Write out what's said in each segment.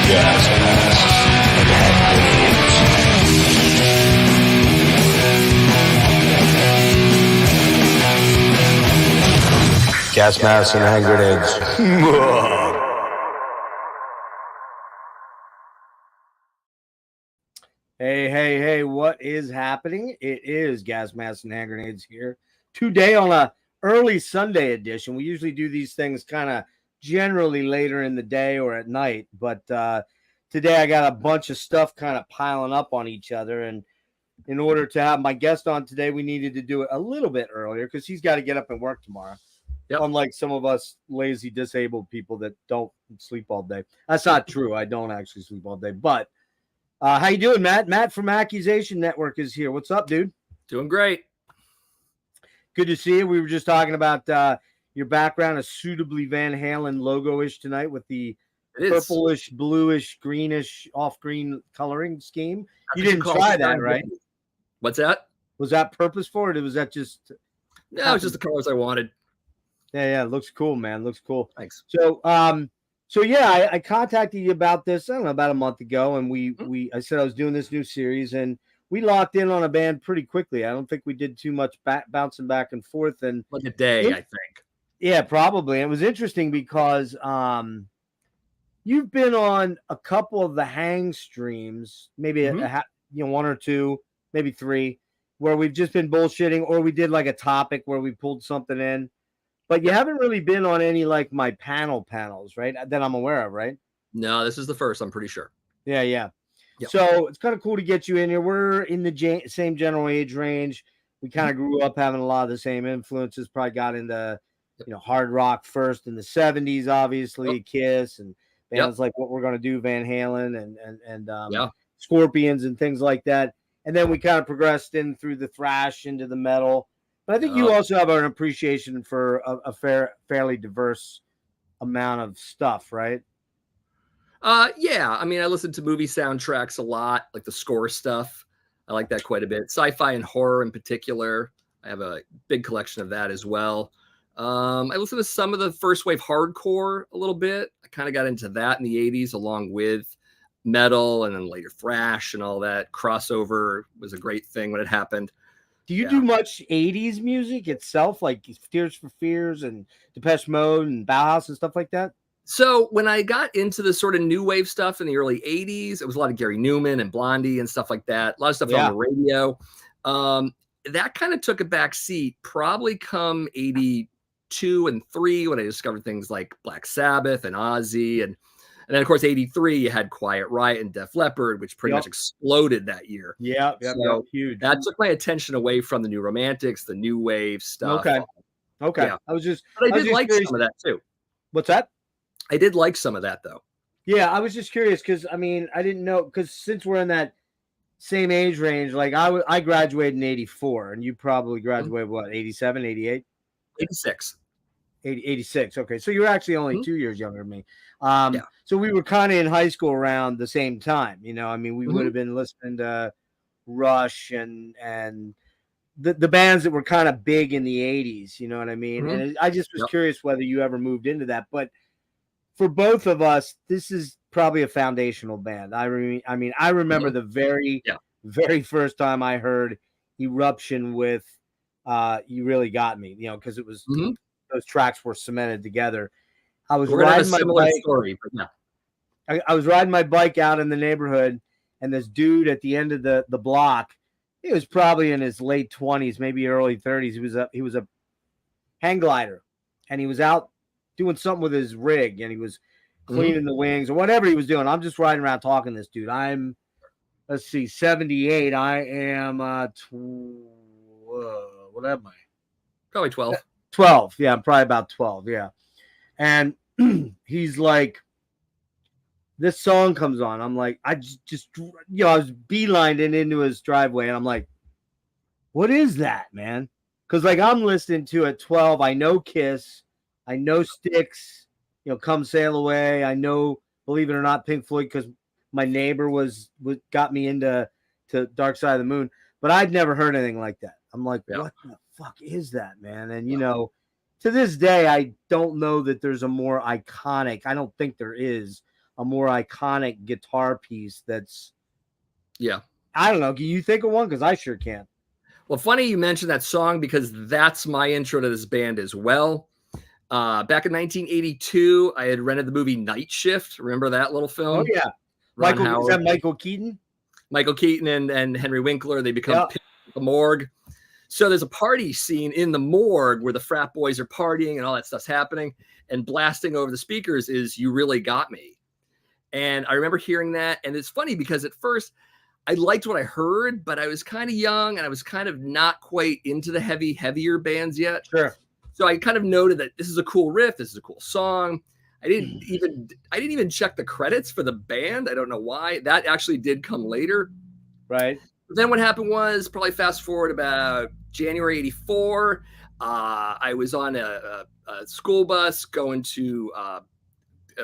Gas masks and hand grenades. Hey, what is happening? It is Gas Masks and Hand Grenades here. Today on a early Sunday edition. We usually do these things kind of generally later in the day or at night, but today I got a bunch of stuff kind of piling up on each other, and in order to have my guest on today, we needed to do it a little bit earlier because he's got to get up and work tomorrow. Yep. Unlike some of us lazy, disabled people that don't sleep all day. That's not true. I don't actually sleep all day, but how you doing, Matt? Matt from Accusation Network is here. What's up, dude? Doing great. Good to see you. We were just talking about your background, a suitably Van Halen logo-ish tonight with the purplish, bluish, greenish, off-green coloring scheme. You didn't try that, right? What's that? Was that purpose for it, or was that just... No, it's just the colors I wanted. Yeah, it looks cool, man. Looks cool. Thanks. So yeah, I contacted you about this, I don't know, about a month ago, and I said I was doing this new series, and we locked in on a band pretty quickly. I don't think we did too much bouncing back and forth, and like a day, I think. Yeah, probably. It was interesting because you've been on a couple of the hang streams, maybe one or two, maybe three, where we've just been bullshitting, or we did like a topic where we pulled something in. But you haven't really been on any like my panels, right? That I'm aware of, right? No, this is the first, I'm pretty sure. Yeah. Yep. So it's kind of cool to get you in here. We're in the same general age range. We kind of grew up having a lot of the same influences. Probably got into, hard rock first in the 70s, obviously, Kiss and bands like What We're Gonna Do, Van Halen and Scorpions and things like that. And then we kind of progressed in through the thrash into the metal. But I think you also have an appreciation for a fairly diverse amount of stuff, right? Yeah. I mean, I listen to movie soundtracks a lot, like the score stuff. I like that quite a bit. Sci-fi and horror in particular. I have a big collection of that as well. I listen to some of the first wave hardcore a little bit. I kind of got into that in the 80s along with metal and then later thrash and all that. Crossover was a great thing when it happened. Do you do much 80s music itself, like Tears for Fears and Depeche Mode and Bauhaus and stuff like that? So when I got into the sort of new wave stuff in the early 80s, it was a lot of Gary Newman and Blondie and stuff like that. A lot of stuff on the radio. That kind of took a back seat probably come 82 and 3 when I discovered things like Black Sabbath and Ozzy. And then, of course, 83, you had Quiet Riot and Def Leppard, which pretty much exploded that year. Yeah, huge. That took my attention away from the New Romantics, the new wave stuff. Okay. Yeah. I did like some of that, too. What's that? I did like some of that, though. Yeah, I was just curious because, I mean, I didn't know, because since we're in that same age range, like I graduated in 84, and you probably graduated, what, 87, 88? 86. 86. Okay, so you're actually only 2 years younger than me. So we were kind of in high school around the same time. I mean, we would have been listening to Rush and the bands that were kind of big in the 80s. You know what I mean? And I just was curious whether you ever moved into that. But for both of us, this is probably a foundational band. I remember the very, very first time I heard Eruption with You Really Got Me, because it was those tracks were cemented together. I was riding my bike. Story, but I was riding my bike out in the neighborhood, and this dude at the end of the block, he was probably in his late 20s, maybe early 30s. He was a hang glider, and he was out doing something with his rig, and he was cleaning the wings or whatever he was doing. I'm just riding around talking to this dude. I'm, 78. I am what am I? Probably 12. 12. Yeah, I'm probably about 12. Yeah. And he's like, this song comes on. I'm like, I just I was beelining into his driveway, and I'm like, what is that, man? Because like I'm listening to at 12. I know Kiss, I know Styx, Come Sail Away. I know, believe it or not, Pink Floyd, because my neighbor got me into Dark Side of the Moon, but I'd never heard anything like that. I'm like, what the fuck is that, man? And to this day, I don't know that there's a more iconic. I don't think there is a more iconic guitar piece that's, yeah. I don't know. Can you think of one? Because I sure can't. Well, funny you mentioned that song because that's my intro to this band as well. Back in 1982, I had rented the movie Night Shift. Remember that little film? Oh, yeah. Ron Is Howard. that Michael Keaton? Michael Keaton and Henry Winkler. They become the morgue. So there's a party scene in the morgue where the frat boys are partying and all that stuff's happening. And blasting over the speakers is You Really Got Me. And I remember hearing that. And it's funny because at first I liked what I heard, but I was kind of young and I was kind of not quite into the heavier bands yet. Sure. So I kind of noted that this is a cool riff. This is a cool song. I didn't even check the credits for the band. I don't know why. That actually did come later. Right. But then what happened was, probably fast forward about January 84. I was on a school bus going to a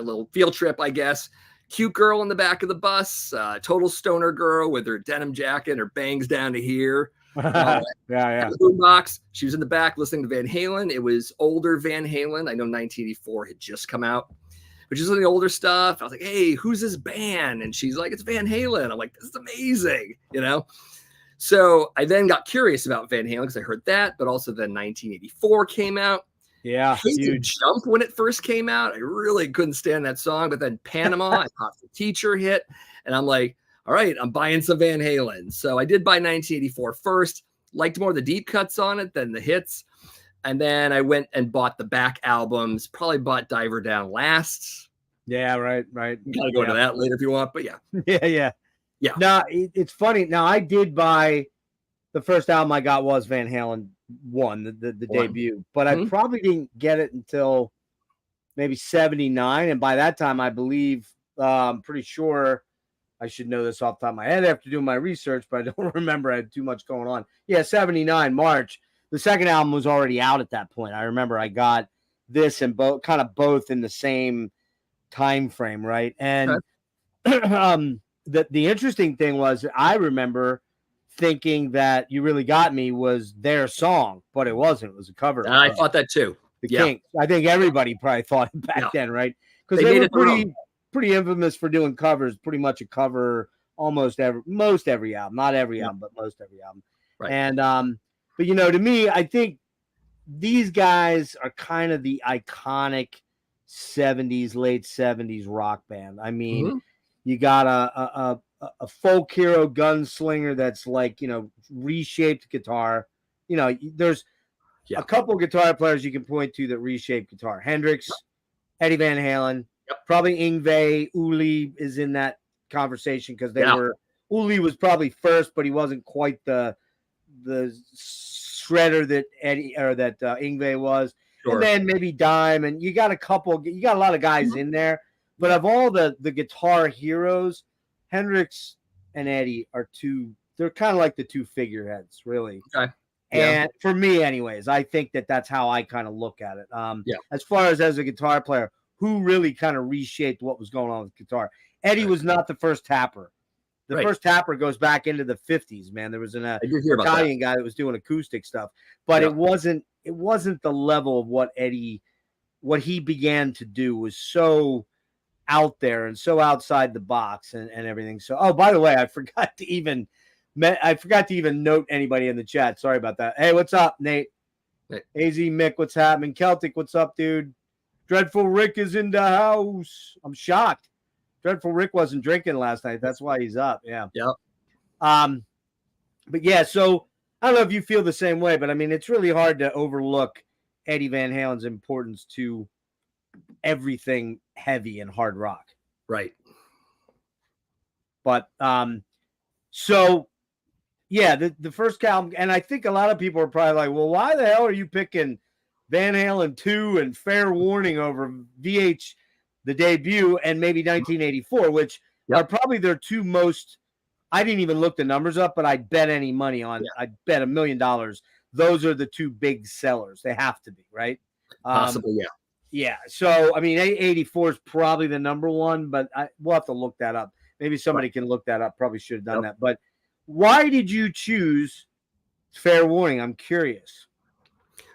little field trip, I guess. Cute girl in the back of the bus, total stoner girl with her denim jacket, her bangs down to here. Yeah. The boombox. She was in the back listening to Van Halen. It was older Van Halen. I know 1984 had just come out, but she's listening to older stuff. I was like, hey, who's this band? And she's like, it's Van Halen. I'm like, this is amazing, you know? So I then got curious about Van Halen because I heard that, but also then 1984 came out. Yeah. Huge Jump when it first came out. I really couldn't stand that song, but then Panama, I thought the teacher hit, and I'm like, all right, I'm buying some Van Halen. So I did buy 1984 first, liked more of the deep cuts on it than the hits. And then I went and bought the back albums, probably bought Diver Down last. Yeah, right. You gotta go into that later if you want, but yeah. Yeah. No, it's funny. Now, I did buy the first album I got was Van Halen 1, the debut, but I probably didn't get it until maybe 79. And by that time, I believe, I'm pretty sure, I should know this off the top of my head after doing my research, but I don't remember. I had too much going on. Yeah, 79, March. The second album was already out at that point. I remember I got this and both in the same time frame, right? And the interesting thing was I remember thinking that You Really Got Me was their song, but it wasn't. It was a cover. I thought that too. The Kinks. I think everybody probably thought it back then, right? Because they were pretty infamous for doing covers, pretty much a cover most every album, not every album, but most every album. Right. And but to me, I think these guys are kind of the iconic 70s, late 70s rock band. I mean, you got a folk hero gunslinger that's like, reshaped guitar. There's a couple guitar players you can point to that reshaped guitar. Hendrix, Eddie Van Halen, probably Yngwie, Uli is in that conversation because Uli was probably first, but he wasn't quite the shredder that Yngwie was. Sure. And then maybe Dime, and you got a lot of guys in there. But of all the guitar heroes, Hendrix and Eddie they're kind of like the two figureheads, really. Okay. And for me, anyways, I think that's how I kind of look at it. As far as a guitar player, who really kind of reshaped what was going on with guitar? Eddie was not the first tapper. The first tapper goes back into the 50s, man. There was an Italian guy that was doing acoustic stuff, but it wasn't the level of what he began to do was so out there and so outside the box and everything. So, by the way, I forgot to even note anybody in the chat. Sorry about that. Hey, what's up, Nate? Hey. AZ Mick, what's happening? Celtic, what's up, dude? Dreadful Rick is in the house. I'm shocked. Dreadful Rick wasn't drinking last night. That's why he's up. Yeah. Yep. But yeah, so I don't know if you feel the same way, but I mean, it's really hard to overlook Eddie Van Halen's importance to everything heavy and hard rock. Right. But so yeah, the first album, and I think a lot of people are probably like, well, why the hell are you picking Van Halen 2 and Fair Warning over VH, the debut, and maybe 1984, which are probably their two most, I didn't even look the numbers up, but I'd bet any money on, I'd bet $1 million. Those are the two big sellers. They have to be, right? Possibly, yeah. Yeah. So, I mean, 84 is probably the number one, but we'll have to look that up. Maybe somebody can look that up. Probably should have done that. But why did you choose Fair Warning? I'm curious.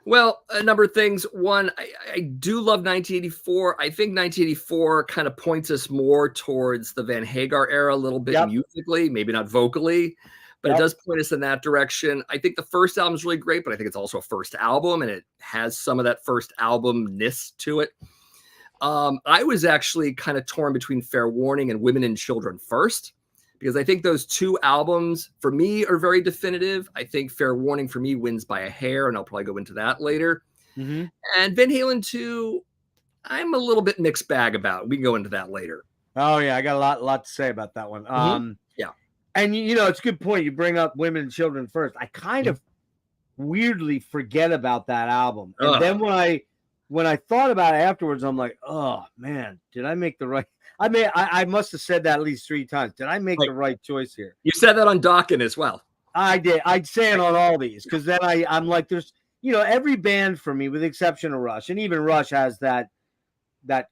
Well, a number of things. One, I do love 1984. I think 1984 kind of points us more towards the Van Hagar era a little bit musically, maybe not vocally, but it does point us in that direction. I think the first album is really great, but I think it's also a first album, and it has some of that first album-ness to it. I was actually kind of torn between Fair Warning and Women and Children First, because I think those two albums for me are very definitive. I think Fair Warning for me wins by a hair, and I'll probably go into that later. And Van Halen 2, I'm a little bit mixed bag about. We can go into that later. Oh yeah, I got a lot to say about that one. Yeah. And it's a good point. You bring up Women and Children First. I kind of weirdly forget about that album. And then when I thought about it afterwards, I'm like, oh man, did I make the right? I must have said that at least 3 times. Did I make the right choice here? You said that on Dokken as well. I did. I'd say it on all these, because then I'm like, there's, every band for me, with the exception of Rush, and even Rush has that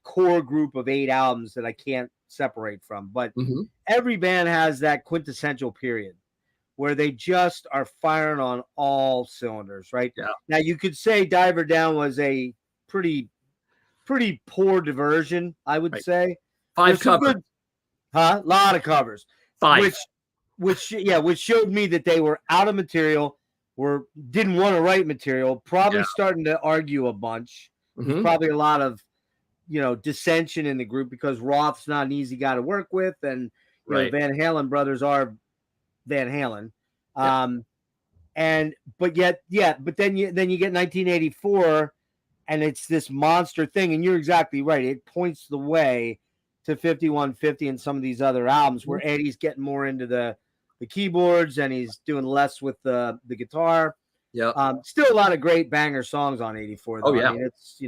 core group of 8 albums that I can't separate from. But every band has that quintessential period where they just are firing on all cylinders, right? Yeah. Now you could say Diver Down was a pretty poor diversion, I would say. 5 covers. A lot of covers. 5. Which showed me that they were out of material, didn't want to write material, probably starting to argue a bunch. There's probably a lot of, dissension in the group, because Roth's not an easy guy to work with, and Van Halen brothers are Van Halen. But then you get 1984, and it's this monster thing, and you're exactly right. It points the way to 5150 and some of these other albums where Eddie's getting more into the keyboards, and he's doing less with the guitar. Still a lot of great banger songs on 84 though. I mean, it's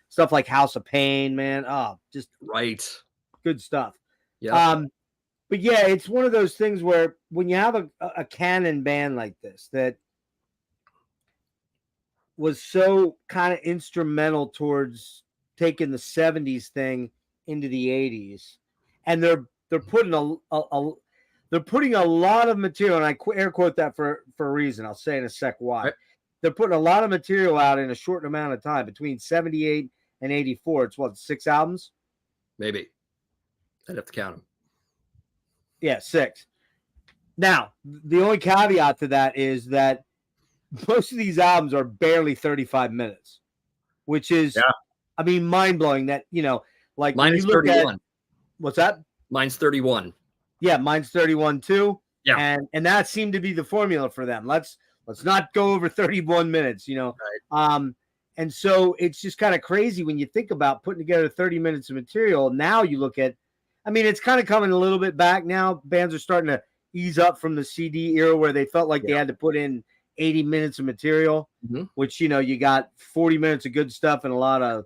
stuff like House of Pain, man. Just good stuff. But yeah, it's one of those things where when you have a canon band like this that was so kind of instrumental towards taking the 70s thing into the 80s, and they're putting they're putting a lot of material, and I air quote that for a reason. I'll say in a sec why. They're putting a lot of material out in a short amount of time. Between 78 and 84, it's 6 albums? Maybe. I'd have to count them. Yeah, 6. Now, the only caveat to that is that most of these albums are barely 35 minutes, which is, mind-blowing that, like mine is 31. What's that? Mine's 31. Yeah, mine's 31 too. Yeah. And that seemed to be the formula for them. Let's not go over 31 minutes, And so it's just kind of crazy when you think about putting together 30 minutes of material. Now you look at, it's kind of coming a little bit back now. Bands are starting to ease up from the CD era where they felt like they had to put in 80 minutes of material, which, you got 40 minutes of good stuff and a lot of,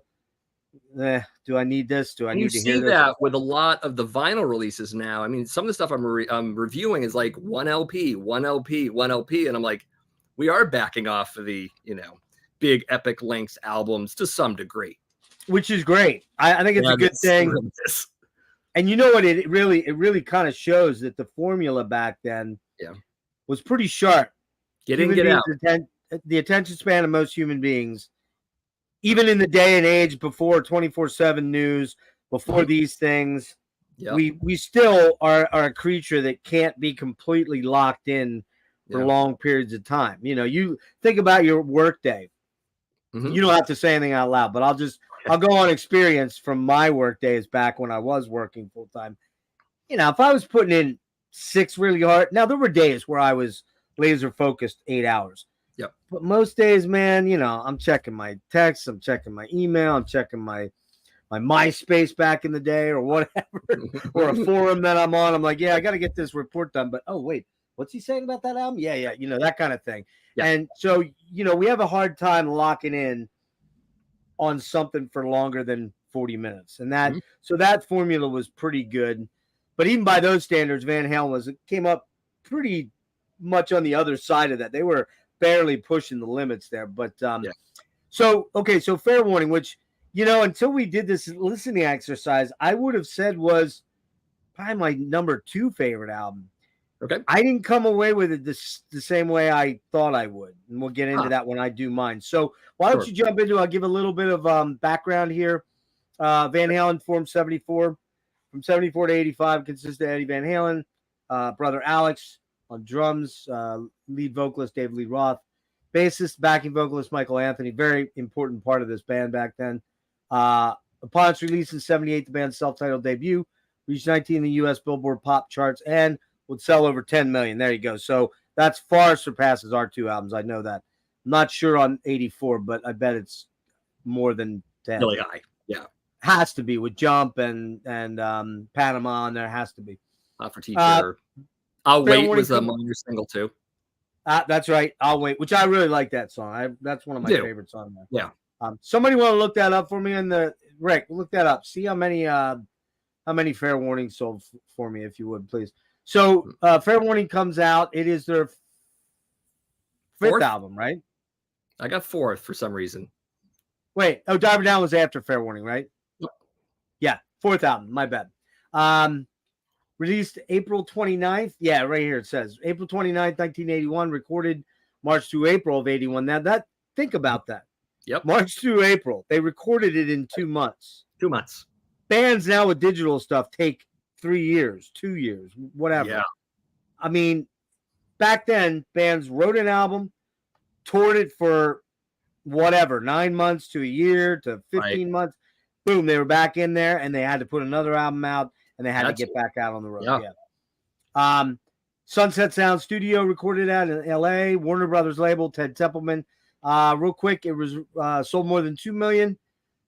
do I need this? Do I need to hear this? You see that with a lot of the vinyl releases now. Some of the stuff I'm reviewing is like 1 LP, 1 LP, 1 LP. And I'm like, we are backing off of the, big epic length albums to some degree. Which is great. I think it's a good thing. And you know what? It really kind of shows that the formula back then was pretty sharp. Get in, get out. The attention span of most human beings, even in the day and age before 24/7 news, before these things, we still are a creature that can't be completely locked in for long periods of time. You think about your work day. You don't have to say anything out loud, but I'll go on experience from my work days back when I was working full time. If I was putting in 6 really hard, now there were days where I was laser focused 8 hours. But most days, man, I'm checking my texts, I'm checking my email, I'm checking my MySpace back in the day or whatever, or a forum that I'm on. I'm like, I got to get this report done. But, oh, wait, what's he saying about that album? Yeah, that kind of thing. And so, we have a hard time locking in on something for longer than 40 minutes. And so that formula was pretty good. But even by those standards, Van Halen came up pretty much on the other side of that. They were barely pushing the limits there. But so Fair Warning, which, until we did this listening exercise, I would have said was probably my number 2 favorite album. Okay. I didn't come away with it the same way I thought I would. And we'll get into that when I do mine. So why don't you jump into it? I'll give a little bit of background here. Van Halen formed 74. From 74 to 85 consisted of Eddie Van Halen, brother Alex on drums, lead vocalist David Lee Roth, bassist, backing vocalist Michael Anthony. Very important part of this band back then. Upon its release in 78, the band's self-titled debut reached 19 in the U.S. Billboard pop charts and would sell over 10 million. There you go. So that's far surpasses our two albums. I know that. I'm not sure on 84, but I bet it's more than 10. Really high. Yeah. Has to be with Jump and Panama, and there has to be. For Teacher. I'll Wait was a minor single too. That's right. I'll Wait, which I really like that song. That's one of my favorite songs. Yeah. Somebody want to look that up for me Rick, look that up. See how many Fair Warning sold for me, if you would, please. So Fair Warning comes out. It is their fifth album, right? I got fourth for some reason. Wait, Diver Down was after Fair Warning, right? Yep. Yeah, fourth album, my bad. Released April 29th. Yeah, right here it says April 29th, 1981, recorded March through April of 81. Now think about that. Yep. March through April. They recorded it in 2 months. 2 months. Bands now with digital stuff take 3 years, 2 years, whatever. Yeah. I mean, back then, bands wrote an album, toured it for whatever, 9 months to a year to 15 months. Boom, they were back in there, and they had to put another album out, and they had to get back out on the road. Yeah. Sunset Sound Studio recorded that in L.A. Warner Brothers label, Ted Templeman. Real quick, it was sold more than 2 million.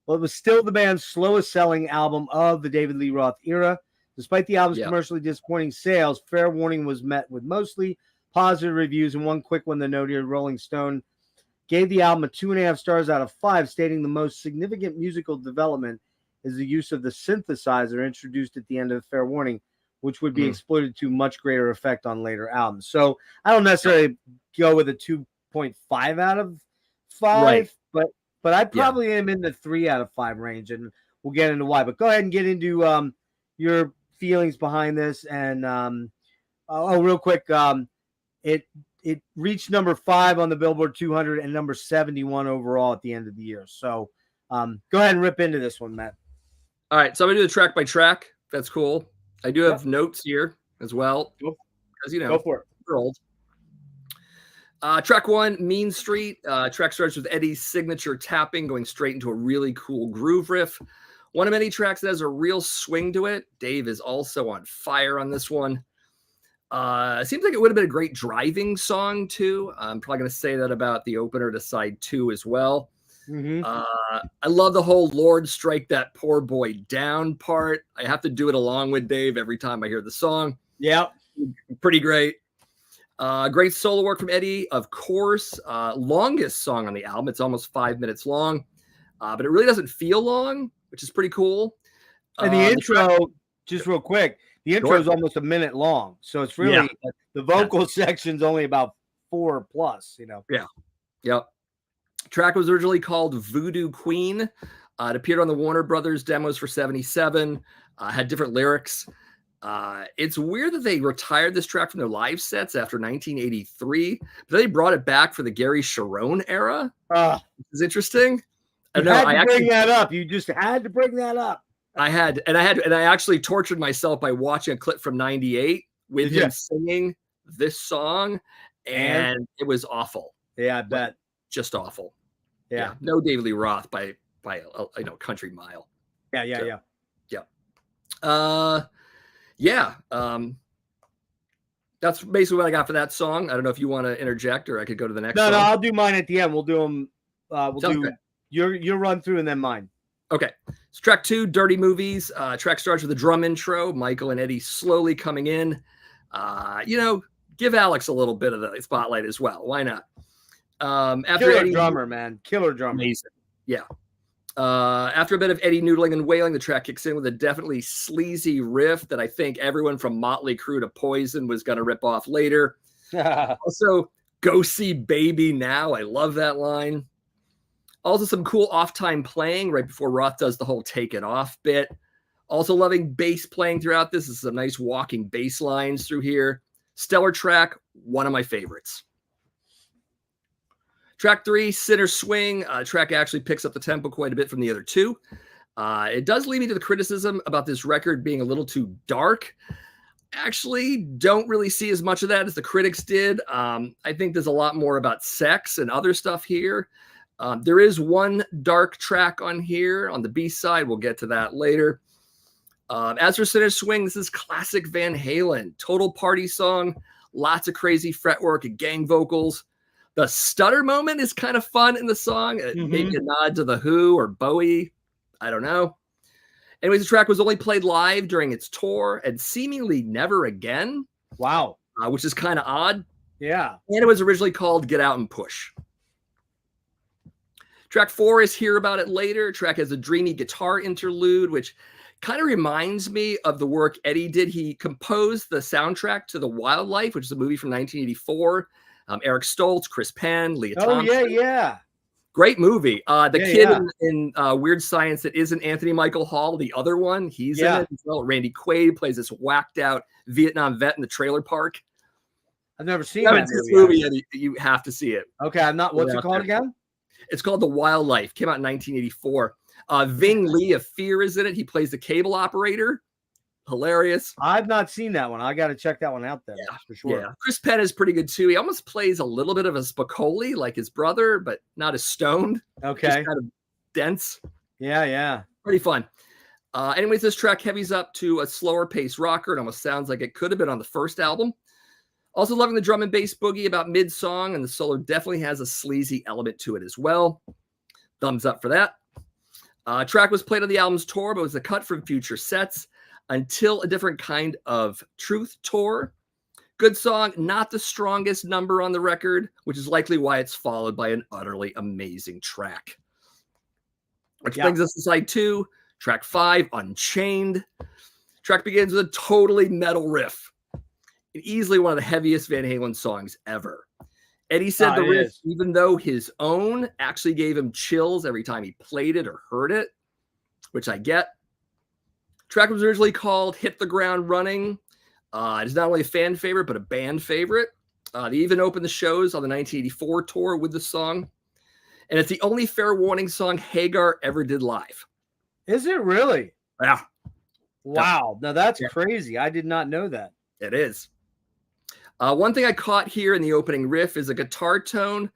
Well, it was still the band's slowest selling album of the David Lee Roth era. Despite the album's commercially disappointing sales, Fair Warning was met with mostly positive reviews. And one quick one, the note here, Rolling Stone gave the album a 2.5 stars out of 5, stating the most significant musical development is the use of the synthesizer introduced at the end of Fair Warning, which would be exploited to much greater effect on later albums. So I don't necessarily go with a 2.5 out of 5, but I probably am in the 3 out of 5 range, and we'll get into why. But go ahead and get into your feelings behind this. And real quick, it reached number 5 on the Billboard 200 and number 71 overall at the end of the year. So go ahead and rip into this one, Matt. All right, so I'm gonna do the track by track. That's cool. I do have notes here as well, because go for it. We're old. Track 1, Mean Street. Track starts with Eddie's signature tapping, going straight into a really cool groove riff. One of many tracks that has a real swing to it. Dave is also on fire on this one. Seems like it would have been a great driving song too. I'm probably going to say that about the opener to side 2 as well. I love the whole Lord Strike That Poor Boy Down part. I have to do it along with Dave every time I hear the song. Yeah. Pretty great. Great solo work from Eddie, of course. Longest song on the album. It's almost 5 minutes long, but it really doesn't feel long, which is pretty cool. And the intro, just real quick, the intro is almost a minute long. So it's really, the vocal section's only about 4 plus, Yeah. Yep. Track was originally called Voodoo Queen. It appeared on the Warner Brothers demos for 77. Had different lyrics. It's weird that they retired this track from their live sets after 1983, but they brought it back for the Gary Sharon era. It's interesting. I bring that up. You just had to bring that up. I actually tortured myself by watching a clip from 98 with him singing this song, and it was awful. Yeah, I bet. Just awful. Yeah. No David Lee Roth by a country mile. Yeah. That's basically what I got for that song. I don't know if you want to interject, or I could go to the next song. No, I'll do mine at the end. We'll do them. Your run through and then mine. Okay. So track 2, Dirty Movies. Track starts with a drum intro. Michael and Eddie slowly coming in. Give Alex a little bit of the spotlight as well. Why not? Killer drummer, man. Killer drummer. Amazing. Yeah. After a bit of Eddie noodling and wailing, the track kicks in with a definitely sleazy riff that I think everyone from Motley Crue to Poison was going to rip off later. Also, go see Baby Now. I love that line. Also, some cool off-time playing right before Roth does the whole take it off bit. Also loving bass playing throughout this. This is some nice walking bass lines through here. Stellar track, one of my favorites. Track 3, Sinner Swing. Track actually picks up the tempo quite a bit from the other two. It does lead me to the criticism about this record being a little too dark. Actually, don't really see as much of that as the critics did. I think there's a lot more about sex and other stuff here. There is one dark track on here on the B-side. We'll get to that later. As for Sinner Swing, this is classic Van Halen. Total party song. Lots of crazy fretwork and gang vocals. The stutter moment is kind of fun in the song. Maybe a nod to The Who or Bowie. I don't know. Anyways, the track was only played live during its tour and seemingly never again. Wow. Which is kind of odd. Yeah. And it was originally called Get Out and Push. Track 4 is Hear About It Later. Track has a dreamy guitar interlude, which kind of reminds me of the work Eddie did. He composed the soundtrack to The Wildlife, which is a movie from 1984. Eric Stoltz, Chris Penn, Leah Thompson. Yeah. Great movie. Kid in Weird Science that isn't Anthony Michael Hall, the other one, he's in it as well. Randy Quaid plays this whacked out Vietnam vet in the trailer park. I've never seen that movie. You have to see it. Okay, I'm not. What's it called again? It's called The Wildlife. Came out in 1984. Ving Lee of Fear is in it. He plays the cable operator. Hilarious. I've not seen that one. I got to check that one out then. Yeah, for sure. Yeah. Chris Penn is pretty good too. He almost plays a little bit of a Spicoli like his brother, but not as stoned. Okay. Just kind of dense. Yeah. Pretty fun. Anyways, this track heavies up to a slower pace rocker. It almost sounds like it could have been on the first album. Also loving the drum and bass boogie about mid-song, and the solo definitely has a sleazy element to it as well. Thumbs up for that. Track was played on the album's tour, but was a cut from future sets until a different kind of Truth tour. Good song, not the strongest number on the record, which is likely why it's followed by an utterly amazing track. Which brings us to side 2, track 5, Unchained. Track begins with a totally metal riff. Easily one of the heaviest Van Halen songs ever. Eddie said the riff, even though his own, actually gave him chills every time he played it or heard it, which I get. Track was originally called Hit the Ground Running. It is not only a fan favorite, but a band favorite. They even opened the shows on the 1984 tour with the song. And it's the only Fair Warning song Hagar ever did live. Is it really? Yeah. Wow. Now that's crazy. I did not know that. It is. One thing I caught here in the opening riff is a guitar tone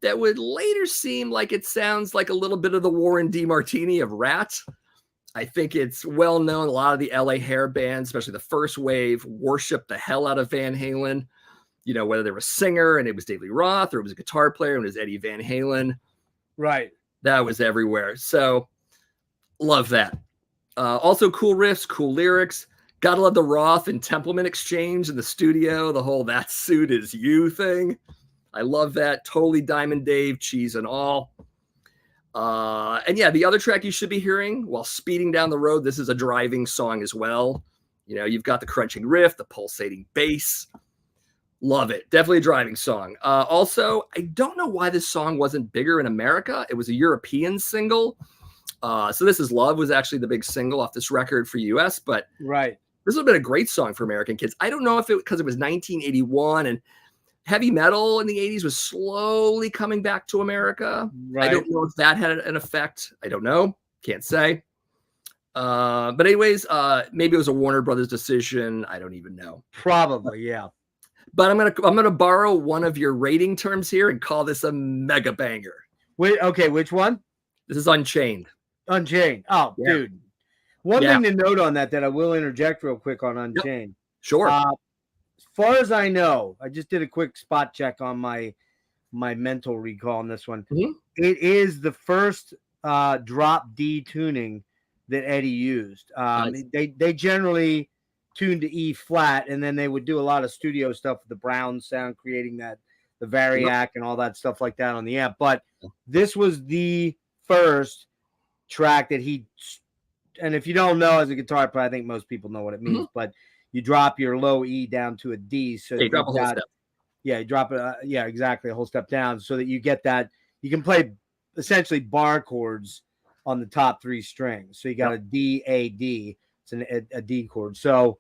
that would later seem like it sounds like a little bit of the Warren DeMartini of Rat. I think it's well known. A lot of the LA hair bands, especially the first wave, worship the hell out of Van Halen. You know, whether they were a singer and it was Dave Lee Roth, or it was a guitar player and it was Eddie Van Halen. Right. That was everywhere. So love that. Also cool riffs, cool lyrics. Gotta love the Roth and Templeman exchange in the studio. The whole "that suit is you" thing. I love that. Totally Diamond Dave, cheese and all. And yeah, the other track you should be hearing while speeding down the road, this is a driving song as well. You know, you've got the crunching riff, the pulsating bass. Love it. Definitely a driving song. Also, I don't know why this song wasn't bigger in America. It was a European single. So This Is Love was actually the big single off this record for US, but right. This would have been a great song for American kids. I don't know if it because it was 1981 and heavy metal in the 80s was slowly coming back to America. Right. I don't know if that had an effect. I don't know. Can't say. But anyways, maybe it was a Warner Brothers decision. I don't even know. Probably, yeah. But I'm gonna borrow one of your rating terms here and call this a mega banger. Wait, okay, which one? This is Unchained. Unchained. Oh, yeah. Dude. One thing to note on that I will interject real quick on Unchained. Yep. Sure. As far as I know, I just did a quick spot check on my mental recall on this one. Mm-hmm. It is the first drop D tuning that Eddie used. Nice. They generally tuned to E flat, and then they would do a lot of studio stuff with the Brown sound, creating the Variac and all that stuff like that on the amp. But this was the first track that he, and if you don't know as a guitar player, I think most people know what it means, but you drop your low E down to a D. So you drop a whole step. Yeah, you drop it. Yeah, exactly. A whole step down so that you get that. You can play essentially bar chords on the top 3 strings. So you got a D, A, D. It's a D chord. So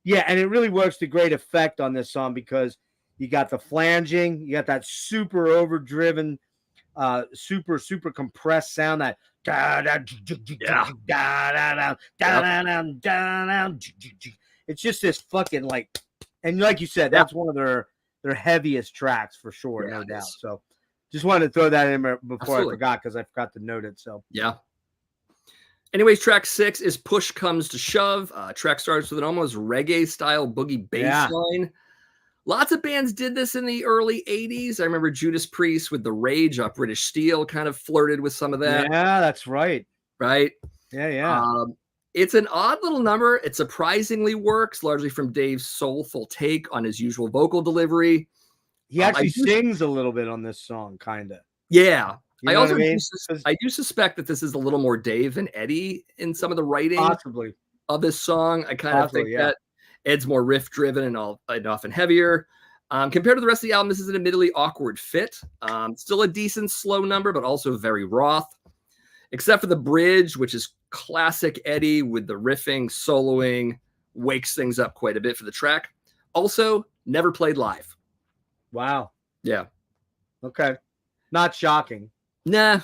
Yeah, and it really works to great effect on this song because you got the flanging, you got that super overdriven, super compressed sound, that Yeah. it's just this fucking like, and like you said, that's one of their heaviest tracks for sure, no doubt. So just wanted to throw that in there before I forgot, because I forgot to note it. So yeah. Anyways, track 6 is Push Comes to Shove. Track starts with an almost reggae-style boogie bass line. Lots of bands did this in the early 80s. I remember Judas Priest with The Rage off British Steel kind of flirted with some of that. Yeah, that's right. Right? Yeah. It's an odd little number. It surprisingly works, largely from Dave's soulful take on his usual vocal delivery. He actually sings a little bit on this song, kind of. Yeah. You know what I mean? I do suspect that this is a little more Dave than Eddie in some of the writing Possibly of this song. I kind of think that Ed's more riff driven and often heavier. Compared to the rest of the album, this is an admittedly awkward fit. Still a decent slow number, but also very Roth, except for the bridge, which is classic Eddie with the riffing, soloing, wakes things up quite a bit for the track. Also, never played live. Wow. Yeah. Okay. Not shocking. Nah.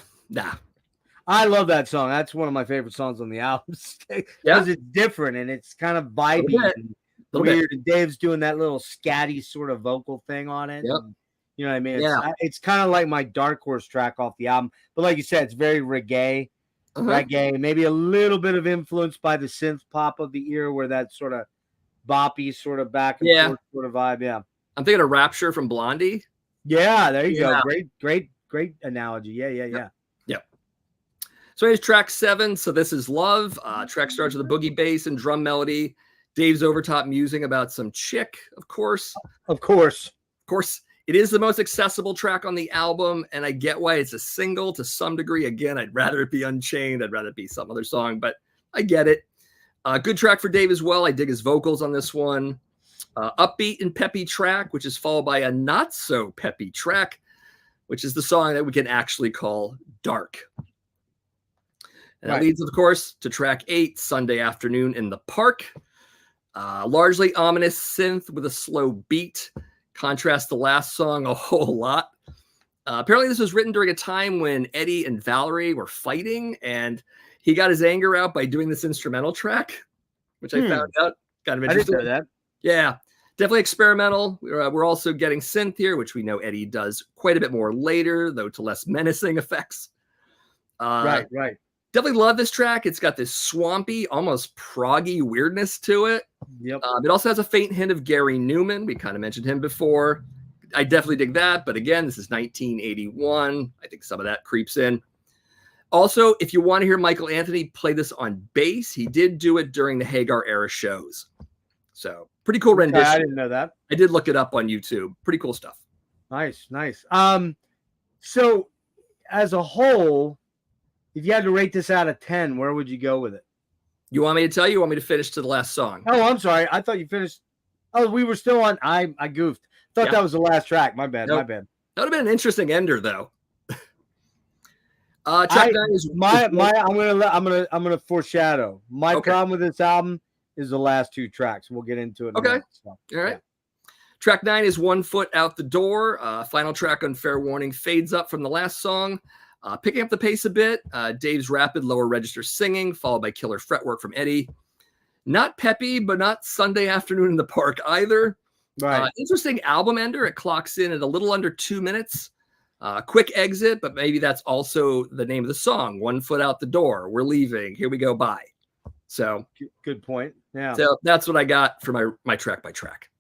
I love that song. That's one of my favorite songs on the album because it's different and it's kind of vibey and weird. And Dave's doing that little scatty sort of vocal thing on it. Yep. And, you know what I mean? It's kind of like my Dark Horse track off the album. But like you said, it's very reggae, maybe a little bit of influence by the synth pop of the era, where that sort of boppy, sort of back and forth sort of vibe. Yeah. I'm thinking of Rapture from Blondie. Yeah, there you go. Great analogy. Yeah. So here's track 7. So this is Love. Track starts with a boogie bass and drum melody. Dave's overtop musing about some chick, of course. Of course. It is the most accessible track on the album, and I get why it's a single to some degree. Again, I'd rather it be Unchained. I'd rather it be some other song, but I get it. Good track for Dave as well. I dig his vocals on this one. Upbeat and peppy track, which is followed by a not so peppy track, which is the song that we can actually call Dark. And that leads, of course, to track 8, Sunday Afternoon in the Park. Largely ominous synth with a slow beat. Contrast the last song a whole lot. Apparently, this was written during a time when Eddie and Valerie were fighting, and he got his anger out by doing this instrumental track, which I found out kind of interesting. I didn't know that. Yeah, definitely experimental. We're also getting synth here, which we know Eddie does quite a bit more later, though to less menacing effects. Right. Definitely love this track. It's got this swampy, almost proggy weirdness to it. Yep. It also has a faint hint of Gary Newman. We kind of mentioned him before. I definitely dig that. But again, this is 1981. I think some of that creeps in. Also, if you want to hear Michael Anthony play this on bass, he did do it during the Hagar era shows. So pretty cool rendition. I didn't know that. I did look it up on YouTube. Pretty cool stuff. Nice. So as a whole, if you had to rate this out of 10, where would you go with it? You want me to tell you? You want me to finish to the last song? Oh, I'm sorry. I thought you finished. Oh, we were still on. I goofed. Thought that was the last track. My bad. Nope. My bad. That would have been an interesting ender, though. Track 9 is I'm gonna foreshadow. My problem with this album is the last 2 tracks. We'll get into it. Okay. All right. Yeah. Track 9 is One Foot Out the Door. Final track on Fair Warning fades up from the last song. Picking up the pace a bit, Dave's rapid lower register singing, followed by killer fretwork from Eddie. Not peppy, but not Sunday Afternoon in the Park either. Right. Interesting album ender. It clocks in at a little under 2 minutes. Quick exit, but maybe that's also the name of the song. One foot out the door. We're leaving. Here we go. Bye. So good point. Yeah. So that's what I got for my track by track.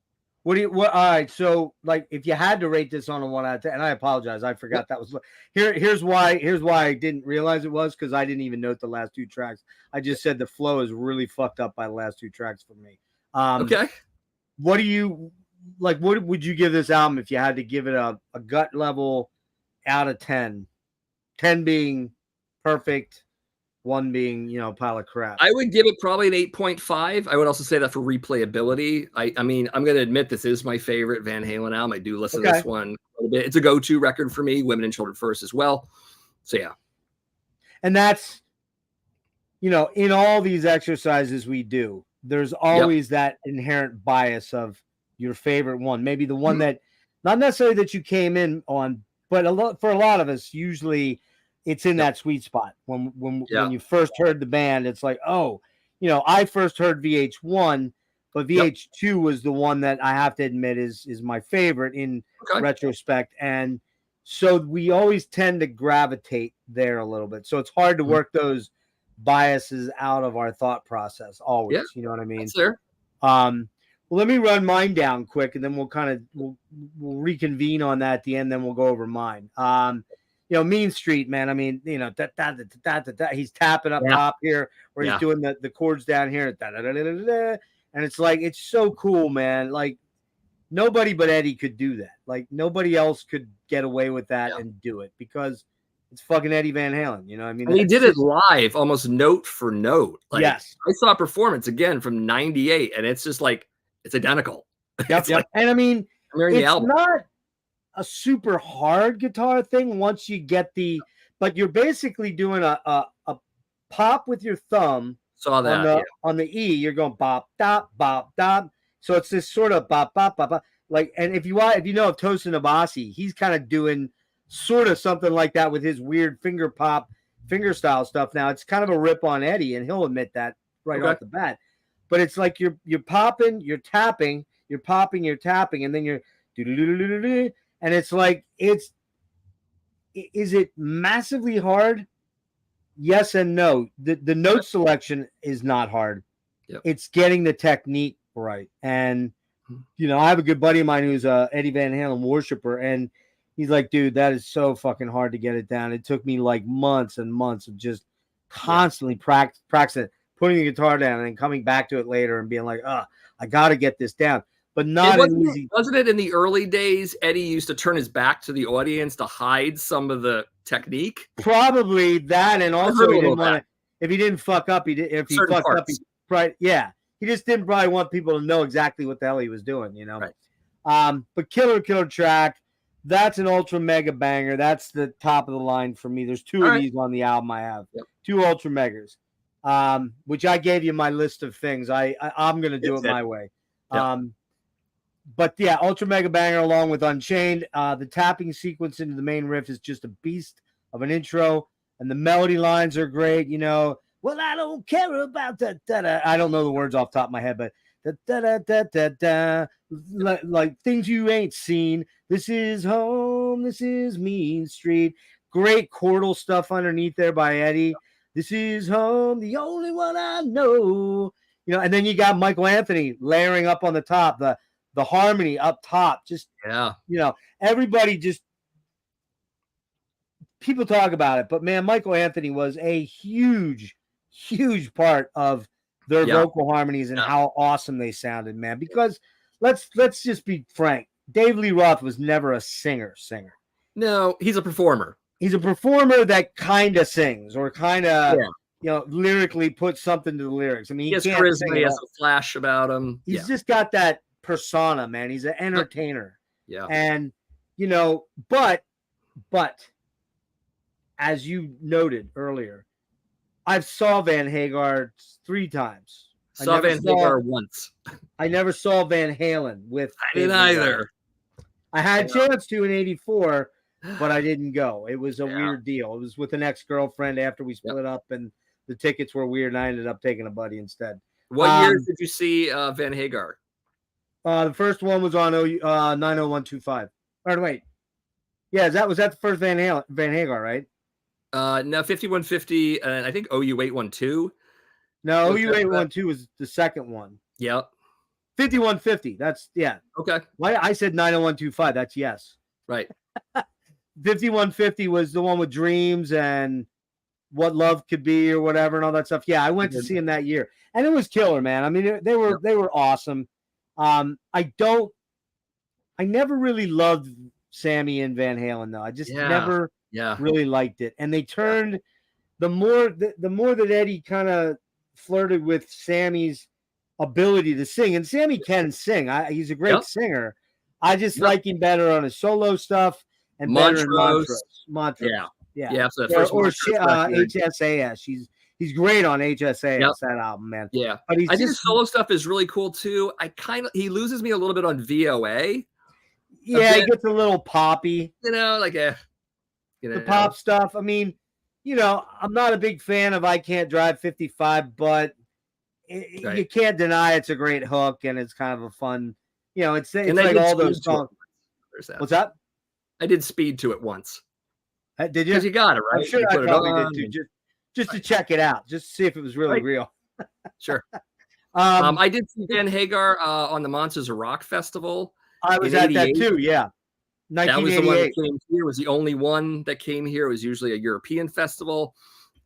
All right. So, like, if you had to rate this on a 1 out of 10, and I apologize, I forgot that was here's why I didn't realize it was, because I didn't even note the last 2 tracks. I just said the flow is really fucked up by the last 2 tracks for me. Okay. What do you like? What would you give this album if you had to give it a gut level out of 10? 10 being perfect, 1 being, pile of crap. I would give it probably an 8.5. I would also say that for replayability. I mean, I'm going to admit this is my favorite Van Halen album. I do listen to this one a little bit. It's a go-to record for me, Women and Children First as well. So, yeah. And that's, in all these exercises we do, there's always that inherent bias of your favorite one, maybe the one that not necessarily that you came in on, but for a lot of us, usually it's in that sweet spot when you first heard the band. It's like, oh, I first heard VH1, but VH2 was the one that I have to admit is my favorite in retrospect, and so we always tend to gravitate there a little bit. So it's hard to work those biases out of our thought process always. You know what I mean? That's fair. Well, let me run mine down quick, and then we'll reconvene on that at the end. Then we'll go over mine. Mean Street, man. I mean, he's tapping up top here, where he's doing the chords down here, and it's like, it's so cool, man. Like, nobody but Eddie could do that. Like, nobody else could get away with that and do it, because it's fucking Eddie Van Halen. You know what I mean? And he did it live, almost note for note. Like, I saw a performance again from '98, and it's just like, it's identical. Yep. Like, and I mean, it's not a super hard guitar thing once you get but you're basically doing a pop with your thumb. Saw that on the E. You're going bop dop bop dop. So it's this sort of bop bop bop bop. Like, and if you know of Tosin Abasi, he's kind of doing sort of something like that with his weird finger style stuff. Now it's kind of a rip on Eddie, and he'll admit that right off the bat. But it's like you're popping, you're tapping, you're popping, you're tapping, and then you're and it's like, is it massively hard? Yes and no. The note selection is not hard. It's getting the technique right. And I have a good buddy of mine who's a Eddie Van Halen worshiper, and he's like, dude, that is so fucking hard to get it down. It took me like months and months of just constantly practicing, putting the guitar down and then coming back to it later and being like, I got to get this down. But not easy. Wasn't it in the early days, Eddie used to turn his back to the audience to hide some of the technique? Probably that, and also he didn't want to, if he didn't fuck up, he did. If he fucked up, he just didn't probably want people to know exactly what the hell he was doing, Right. But Killer Track, that's an ultra mega banger. That's the top of the line for me. There's two of these on the album I have. Two ultra megas, which I gave you my list of things. I'm gonna do it my way. But yeah, ultra mega banger along with Unchained. The tapping sequence into the main riff is just a beast of an intro, and the melody lines are great. Well, I don't care about that. I don't know the words off the top of my head, but like things you ain't seen. This is home. This is Mean Street. Great chordal stuff underneath there by Eddie. This is home, the only one I know. And then you got Michael Anthony layering up on the top, the harmony up top. Just everybody just, people talk about it, but man, Michael Anthony was a huge part of their vocal harmonies and how awesome they sounded, man. Because let's just be frank, Dave Lee Roth was never a singer. No, he's a performer. He's a performer that kind of sings or kind of lyrically puts something to the lyrics. I mean, he has charisma, he has a flash about him. He's just got that persona, man. He's an entertainer. And but as you noted earlier, I've saw Van Hagar 3 times. Saw Van Hagar once. I never saw Van Halen with. I didn't either. I had a chance to in '84, but I didn't go. It was a weird deal. It was with an ex-girlfriend after we split up, and the tickets were weird, and I ended up taking a buddy instead. What years did you see Van Hagar? The first one was on 90125. Or wait. Yeah, was that the first Van Hagar, right? No, 5150, and I think OU812. No, OU812 was the second one. Yep. 5150. That's Okay. Why I said 90125. That's yes. Right. 5150 was the one with Dreams and What Love Could Be or whatever and all that stuff. Yeah, I went to see him that year, and it was killer, man. I mean, they were awesome. I never really loved Sammy and Van Halen though. I just never really liked it. And they turned the more that Eddie kind of flirted with Sammy's ability to sing, and Sammy can sing. He's a great singer. I just like him better on his solo stuff and better in Montrose. Yeah. So that first or HSAS. He's great on HSA. Yep. That album, man. Yeah, but I think his solo stuff is really cool too. He loses me a little bit on VOA. Yeah, he gets a little poppy. Like the pop stuff. I mean, I'm not a big fan of I Can't Drive 55, but you can't deny it's a great hook and it's kind of a fun, it's like all those songs. What's that? I did speed to it once. Did you? Because you got it, right? I'm sure I probably did too, just to check it out, just to see if it was really real. Sure. I did see Van Hagar on the Monsters of Rock Festival. I was at that too, yeah. That was the one that came here. It was the only one that came here. It was usually a European festival.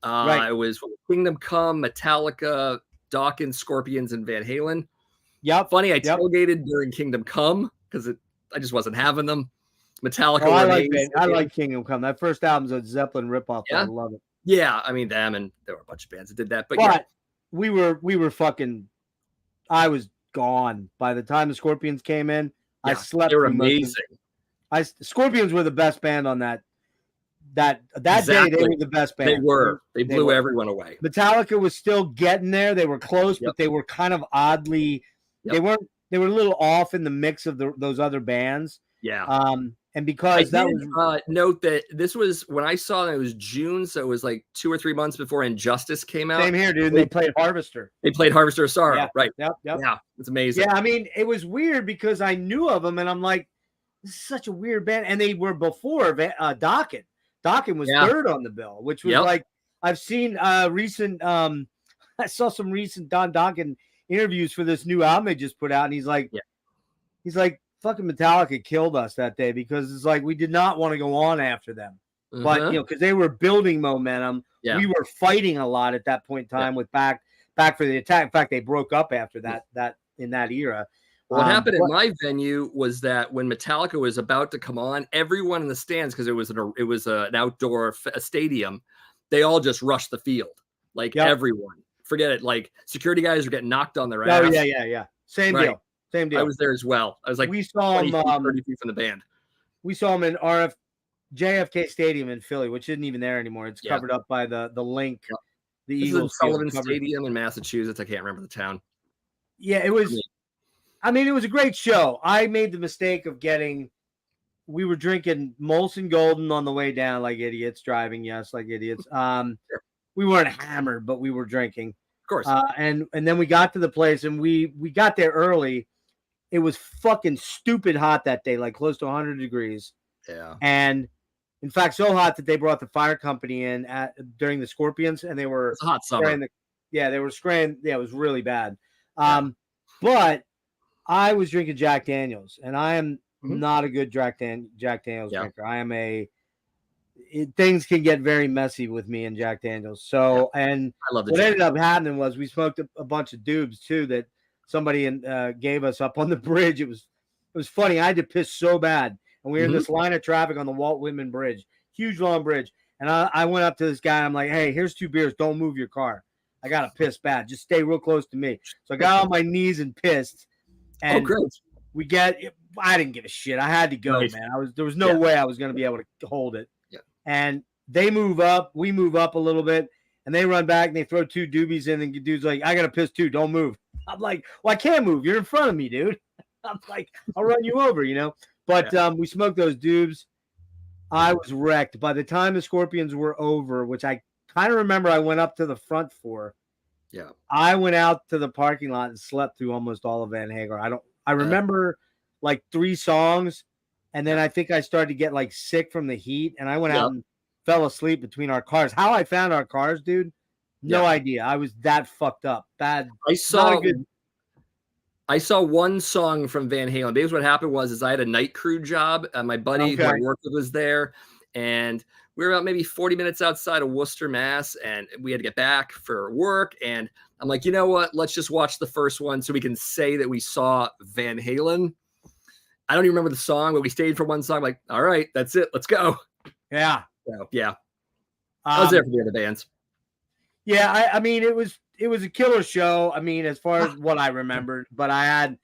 It was Kingdom Come, Metallica, Dawkins, Scorpions, and Van Halen. Yep. Funny, I tailgated during Kingdom Come because I just wasn't having them. Metallica. I like Kingdom Come. That first album's a Zeppelin ripoff. Yeah? I love it. Yeah, I mean them, and there were a bunch of bands that did that. But we were fucking. I was gone by the time the Scorpions came in. Yeah, I slept. They were amazing. Scorpions were the best band on that day. They were the best band. They were. They blew everyone away. Metallica was still getting there. They were close, but they were kind of oddly. They were a little off in the mix of those other bands. Yeah. And because note that this was when I saw that it was June, so it was like 2 or 3 months before Injustice came out. Same here, dude. They played Harvester. They played Harvester of Sorrow, yeah. Right? Yep. Yeah, it's amazing. Yeah, I mean, it was weird because I knew of them, and I'm like, this is such a weird band. And they were before Dokken. Dokken was third on the bill, which was like I've seen recent. I saw some recent Don Dokken interviews for this new album they just put out, and he's like, fucking Metallica killed us that day because it's like we did not want to go on after them, but because they were building momentum. Yeah. We were fighting a lot at that point in time with back for the Attack. In fact, they broke up after that in that era. What happened at my venue was that when Metallica was about to come on, everyone in the stands, because it was an outdoor stadium, they all just rushed the field. Like everyone, forget it. Like security guys were getting knocked on their ass. Oh yeah. Same deal. I was there as well. I was like, we saw him 30 feet from the band. We saw him in JFK Stadium in Philly, which isn't even there anymore. It's covered up by the link. Yeah. The Eagles Sullivan Stadium in Massachusetts. I can't remember the town. Yeah, it was. I mean, it was a great show. I made the mistake of we were drinking Molson Golden on the way down like idiots, driving, like idiots. We weren't hammered, but we were drinking. Of course. And then we got to the place, and we got there early. It was fucking stupid hot that day, like close to 100 degrees. Yeah. And in fact, so hot that they brought the fire company in during the Scorpions, and they were it's a hot summer. They were spraying. Yeah, it was really bad. But I was drinking Jack Daniels, and I am not a good Jack Daniels drinker. I am things can get very messy with me and Jack Daniels. So, and I love what ended up happening was we smoked a bunch of dubs too that somebody gave us up on the bridge. It was funny. I had to piss so bad, and we were in this line of traffic on the Walt Whitman Bridge, huge long bridge. And I went up to this guy. And I'm like, hey, here's 2 beers. Don't move your car. I got to piss bad. Just stay real close to me. So I got on my knees and pissed. And I didn't give a shit. I had to go, man. There was no way I was going to be able to hold it. Yeah. And they move up, we move up a little bit, and they run back and they throw 2 doobies in, and the dude's like, I got to piss too. Don't move. I'm like, well, I can't move. You're in front of me, dude. I'm like, I'll run you over, But we smoked those dubs. I was wrecked. By the time the Scorpions were over, which I kind of remember I went up to the front for. Yeah. I went out to the parking lot and slept through almost all of Van Hagar. I remember like 3 songs, and then I think I started to get like sick from the heat, and I went out and fell asleep between our cars. How I found our cars, dude, no idea. I was that fucked up. Bad. I saw one song from Van Halen. Because what happened was I had a night crew job. My buddy who I worked with was there, and we were about maybe 40 minutes outside of Worcester, Mass, and we had to get back for work. And I'm like, you know what? Let's just watch the first one so we can say that we saw Van Halen. I don't even remember the song, but we stayed for one song. I'm like, all right, that's it. Let's go. Yeah. So, yeah. I was there for the other bands. Yeah, I mean, it was a killer show. I mean, as far as what I remembered, but I had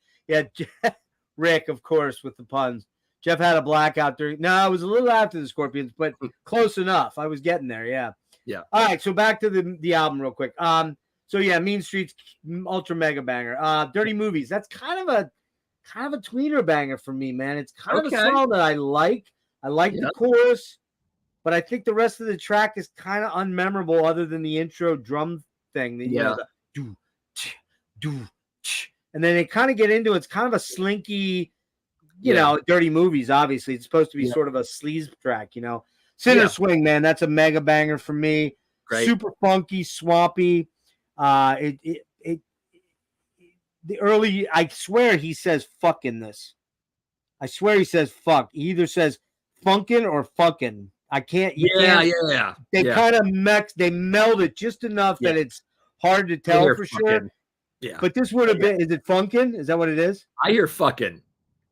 Rick, of course, with the puns. Jeff had a blackout during. No, it was a little after the Scorpions, but close enough. I was getting there. Yeah. Yeah. All right, so back to the album real quick. So yeah, Mean Streets, ultra mega banger. Dirty Movies, that's kind of a tweener banger for me, man. It's kind of a song that I like. I like the chorus, but I think the rest of the track is kind of unmemorable other than the intro drum thing. That, you know, the do, ch, do, ch. And then they kind of get into it's kind of a slinky, you know, Dirty Movies, obviously. It's supposed to be sort of a sleaze track, you know. Sinner Swing, man, that's a mega banger for me. Great. Super funky, swampy. The early, I swear he says fuck in this. I swear he says fuck. He either says funkin' or fucking. I can't. Yeah. They kind of they meld it just enough that it's hard to tell for sure. Yeah. But this would have been. Is it funkin'? Is that what it is? I hear fucking.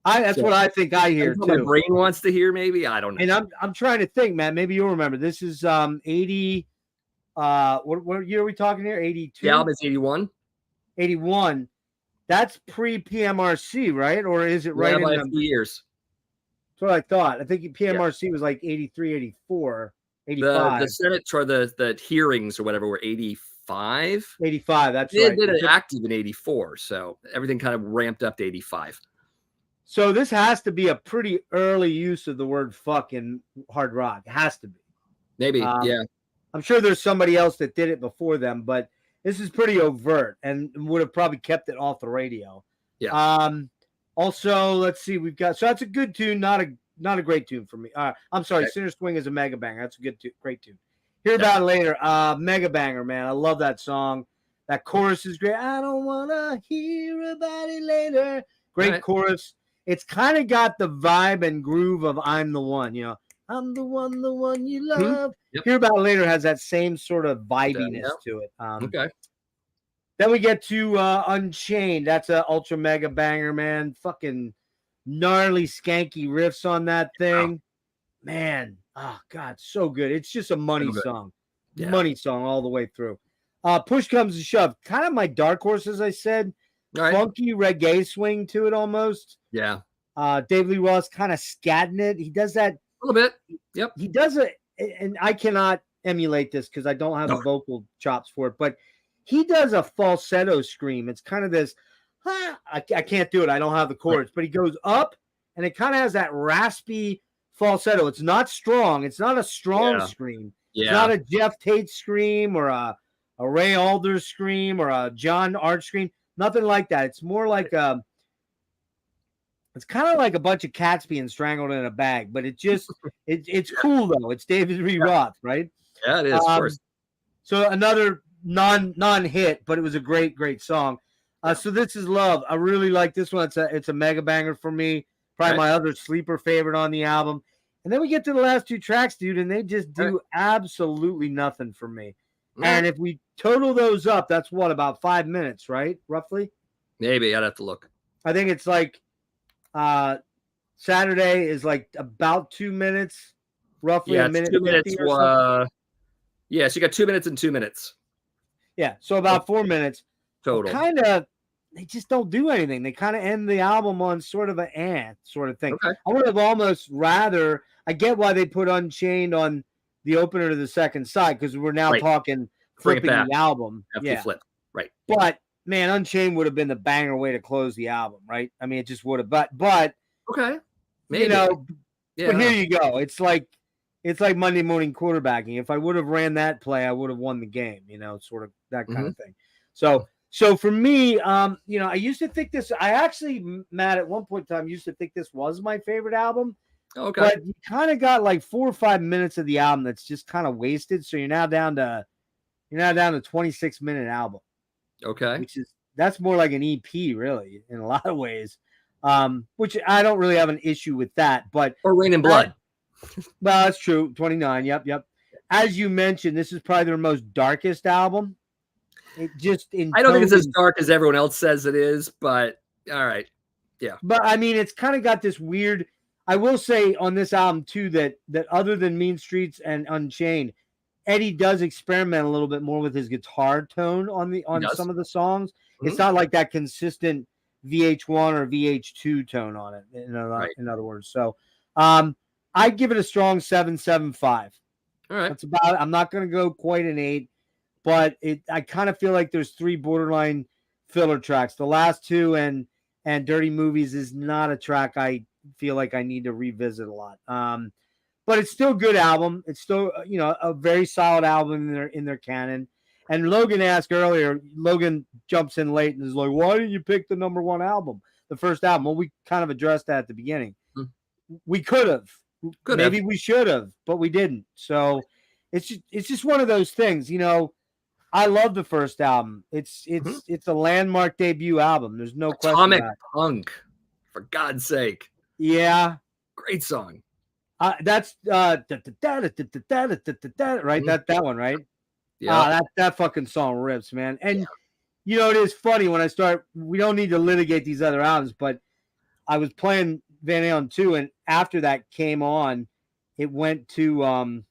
That's what I think I hear too. My brain wants to hear. Maybe I don't know. And I'm trying to think, man. Maybe you'll remember. This is 80. What year are we talking here? 82. The album is 81. 81. That's pre PMRC, right? Or is it right by in a few years? That's what I thought. I think PMRC was like 83, 84, 85. The Senate or the hearings or whatever were 85. 85, that's right. They did it active in 84, so everything kind of ramped up to 85. So this has to be a pretty early use of the word fuck in hard rock. It has to be. Maybe, yeah. I'm sure there's somebody else that did it before them, but this is pretty overt and would have probably kept it off the radio. Yeah. Also, let's see. We've got so that's a good tune, not a great tune for me. I'm sorry, okay. Sinner Swing is a mega banger. That's a good great tune. Hear about it later. Mega banger, man. I love that song. That chorus is great. I don't wanna hear about it later. Great chorus. It's kind of got the vibe and groove of I'm the One, you know. I'm the one you love. Mm-hmm. Yep. Hear About It Later has that same sort of vibiness to it. Okay. Then we get to Unchained. That's an ultra mega banger, man. Fucking gnarly, skanky riffs on that thing. Wow. Man, oh, God, so good. It's just a money song. Yeah. Money song all the way through. Push Comes to Shove. Kind of my dark horse, as I said. Right. Funky reggae swing to it almost. Yeah. Dave Lee Roth kind of scatting it. He does that. A little bit. Yep. He does it, and I cannot emulate this because I don't have the vocal chops for it, but he does a falsetto scream. It's kind of this, I can't do it. I don't have the chords, but he goes up, and it kind of has that raspy falsetto. It's not strong. It's not a strong scream. Yeah. It's not a Jeff Tate scream or a Ray Alders scream or a John Arch scream. Nothing like that. It's more like it's kind of like a bunch of cats being strangled in a bag, but it just it's cool though. It's David Lee Roth, right? Yeah, it is. Of course. So another non-hit, but it was a great song. So This Is Love. I really like this one. It's a mega banger for me. Probably my other sleeper favorite on the album. And then we get to the last two tracks, dude, and they just do absolutely nothing for me. And if we total those up, that's what, about 5 minutes, right? Roughly? Maybe. I'd have to look. I think it's like Saturday is like about 2 minutes, roughly a minute. 2 minutes. So you got 2 minutes and 2 minutes. Yeah, so about 4 minutes. Total. Kind of, they just don't do anything. They kind of end the album on sort of an sort of thing. Okay. I would have almost rather, I get why they put Unchained on the opener to the second side, because we're now talking flipping the album. Flip. Right. But man, Unchained would have been the banger way to close the album, right? I mean, it just would have. But okay, maybe. You know, but here you go. It's like Monday morning quarterbacking. If I would have ran that play, I would have won the game. You know, sort of that kind of thing. So for me, you know, I used to think this. I actually, Matt, at one point in time, used to think this was my favorite album. Okay. But you kind of got like 4 or 5 minutes of the album that's just kind of wasted. So you're now down to 26-minute album. Okay. That's more like an EP, really, in a lot of ways. Which I don't really have an issue with that, but or Rain and Blood. Well, that's true. 29. Yep. As you mentioned, this is probably their most darkest album. I don't think it's as dark as everyone else says it is, but all right. Yeah. But I mean, it's kind of got this weird. I will say on this album too that other than Mean Streets and Unchained, Eddie does experiment a little bit more with his guitar tone on some of the songs. Mm-hmm. It's not like that consistent VH1 or VH2 tone on it. In other words, so I'd give it a strong 7.75. All right. That's about it. I'm not going to go quite an 8, but I kind of feel like there's 3 borderline filler tracks. The last 2 and Dirty Movies is not a track I feel like I need to revisit a lot. But it's still a good album. It's still, a very solid album in their canon. And Logan asked earlier, Logan jumps in late and is like, why didn't you pick the number 1 album, the first album? Well, we kind of addressed that at the beginning. We could have. Maybe we should have, but we didn't. So it's just one of those things, I love the first album. It's a landmark debut album. There's no question Atomic about it. Punk, for God's sake. Yeah. Great song. That's right. That one, right? Yeah. That fucking song rips, man. And it is funny when we don't need to litigate these other albums, but I was playing Van Halen 2, and after that came on, it went to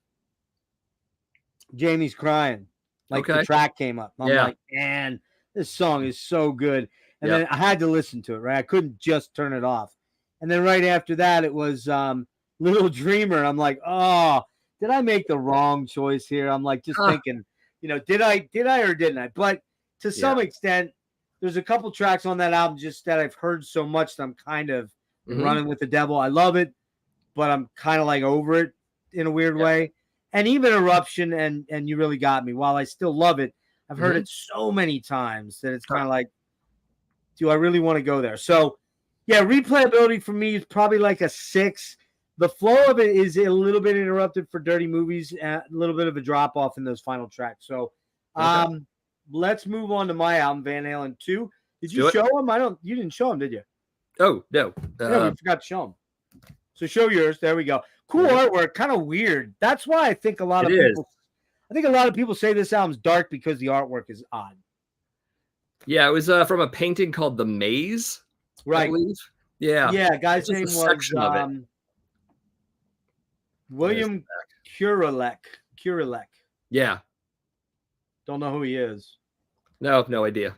Jamie's Crying. The track came up. I'm like, man, this song is so good. And then I had to listen to it, right? I couldn't just turn it off. And then right after that, it was Little Dreamer. I'm like, oh, did I make the wrong choice here? I'm like just thinking, did I or didn't I? But to some extent, there's a couple tracks on that album just that I've heard so much that I'm kind of running with the devil. I love it, but I'm kind of like over it in a weird way. And even Eruption and You Really Got Me, while I still love it, I've heard it so many times that it's kind of like, do I really want to go there? So, replayability for me is probably like a 6. The flow of it is a little bit interrupted for Dirty Movies, a little bit of a drop off in those final tracks. So, let's move on to my album, Van Halen 2. Did you show him? You didn't show him, did you? Oh, no. No, we forgot to show him. So show yours. There we go. Cool artwork, kind of weird. That's why I think a lot of people say this album's dark because the artwork is odd. Yeah, it was from a painting called The Maze, right? I believe. Yeah. Yeah, guy's name was William Kurilek. Yeah. Don't know who he is. No idea.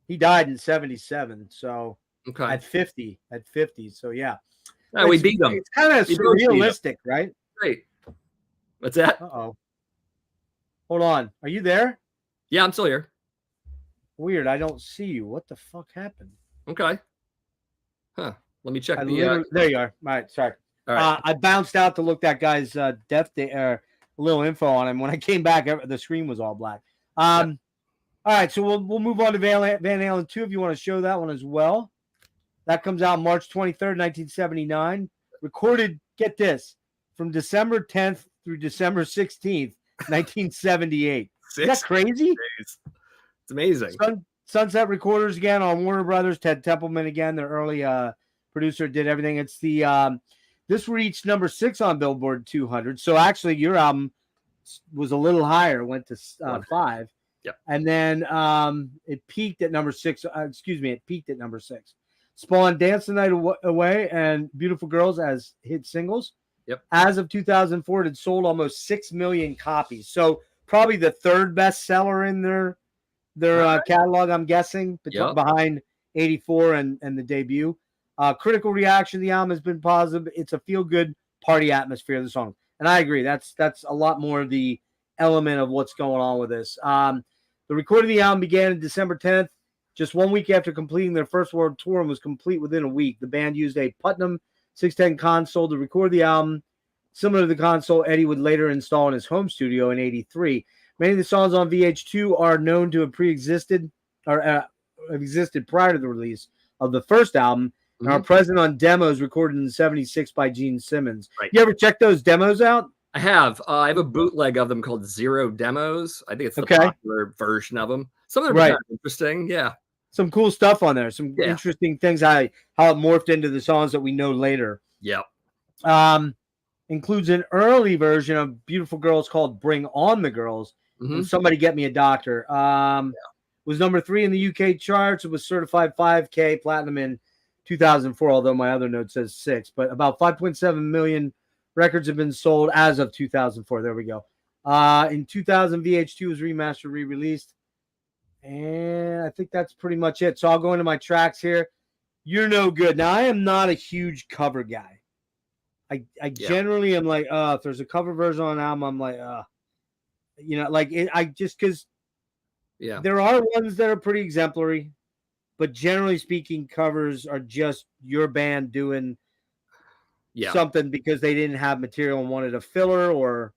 He died in 1977, so at 50. So yeah. No, we beat them. It's kind of surrealistic, right? Great. What's that? Uh-oh. Hold on. Are you there? Yeah, I'm still here. Weird. I don't see you. What the fuck happened? Okay. Let me check there you are. All right. Sorry. All right. I bounced out to look that guy's death day, a little info on him. When I came back, the screen was all black. All right. So we'll move on to Van Halen 2 if you want to show that one as well. That comes out March 23rd, 1979. Recorded, get this, from December 10th through December 16th, 1978. Is that crazy? Days. It's amazing. Sunset Recorders again on Warner Brothers. Ted Templeman again, their early producer, did everything. It's the this reached number 6 on Billboard 200. So actually, your album was a little higher, went to 5. Yeah, and then it peaked at number 6. It peaked at number 6. Spawned Dance the Night Away and Beautiful Girls as hit singles. Yep. As of 2004, it had sold almost 6 million copies. So probably the 3rd bestseller in their catalog, I'm guessing, behind 84 and the debut. Critical reaction to the album has been positive. It's a feel-good party atmosphere of the song. And I agree. That's a lot more of the element of what's going on with this. The recording of the album began on December 10th. Just 1 week after completing their first world tour and was complete within a week. The band used a Putnam 610 console to record the album. Similar to the console Eddie would later install in his home studio in 83. Many of the songs on VH2 are known to have existed prior to the release of the first album and are present on demos recorded in 76 by Gene Simmons. Right. You ever check those demos out? I have. I have a bootleg of them called Zero Demos. I think it's the popular version of them. Some of them are kind of interesting. Yeah. Some cool stuff on there. Some interesting things, how it morphed into the songs that we know later. Yep. Includes an early version of Beautiful Girls called Bring On the Girls. Somebody Get Me a Doctor. Was number 3 in the UK charts. It was certified 5K platinum in 2004, although my other note says 6. But about 5.7 million records have been sold as of 2004. There we go. In 2000, VH2 was remastered, re-released. And I think that's pretty much it. So I'll go into my tracks here. You're No Good. Now, I am not a huge cover guy. I generally am like, if there's a cover version on an album, I'm like, like I just because there are ones that are pretty exemplary, but generally speaking, covers are just your band doing something because they didn't have material and wanted a filler or.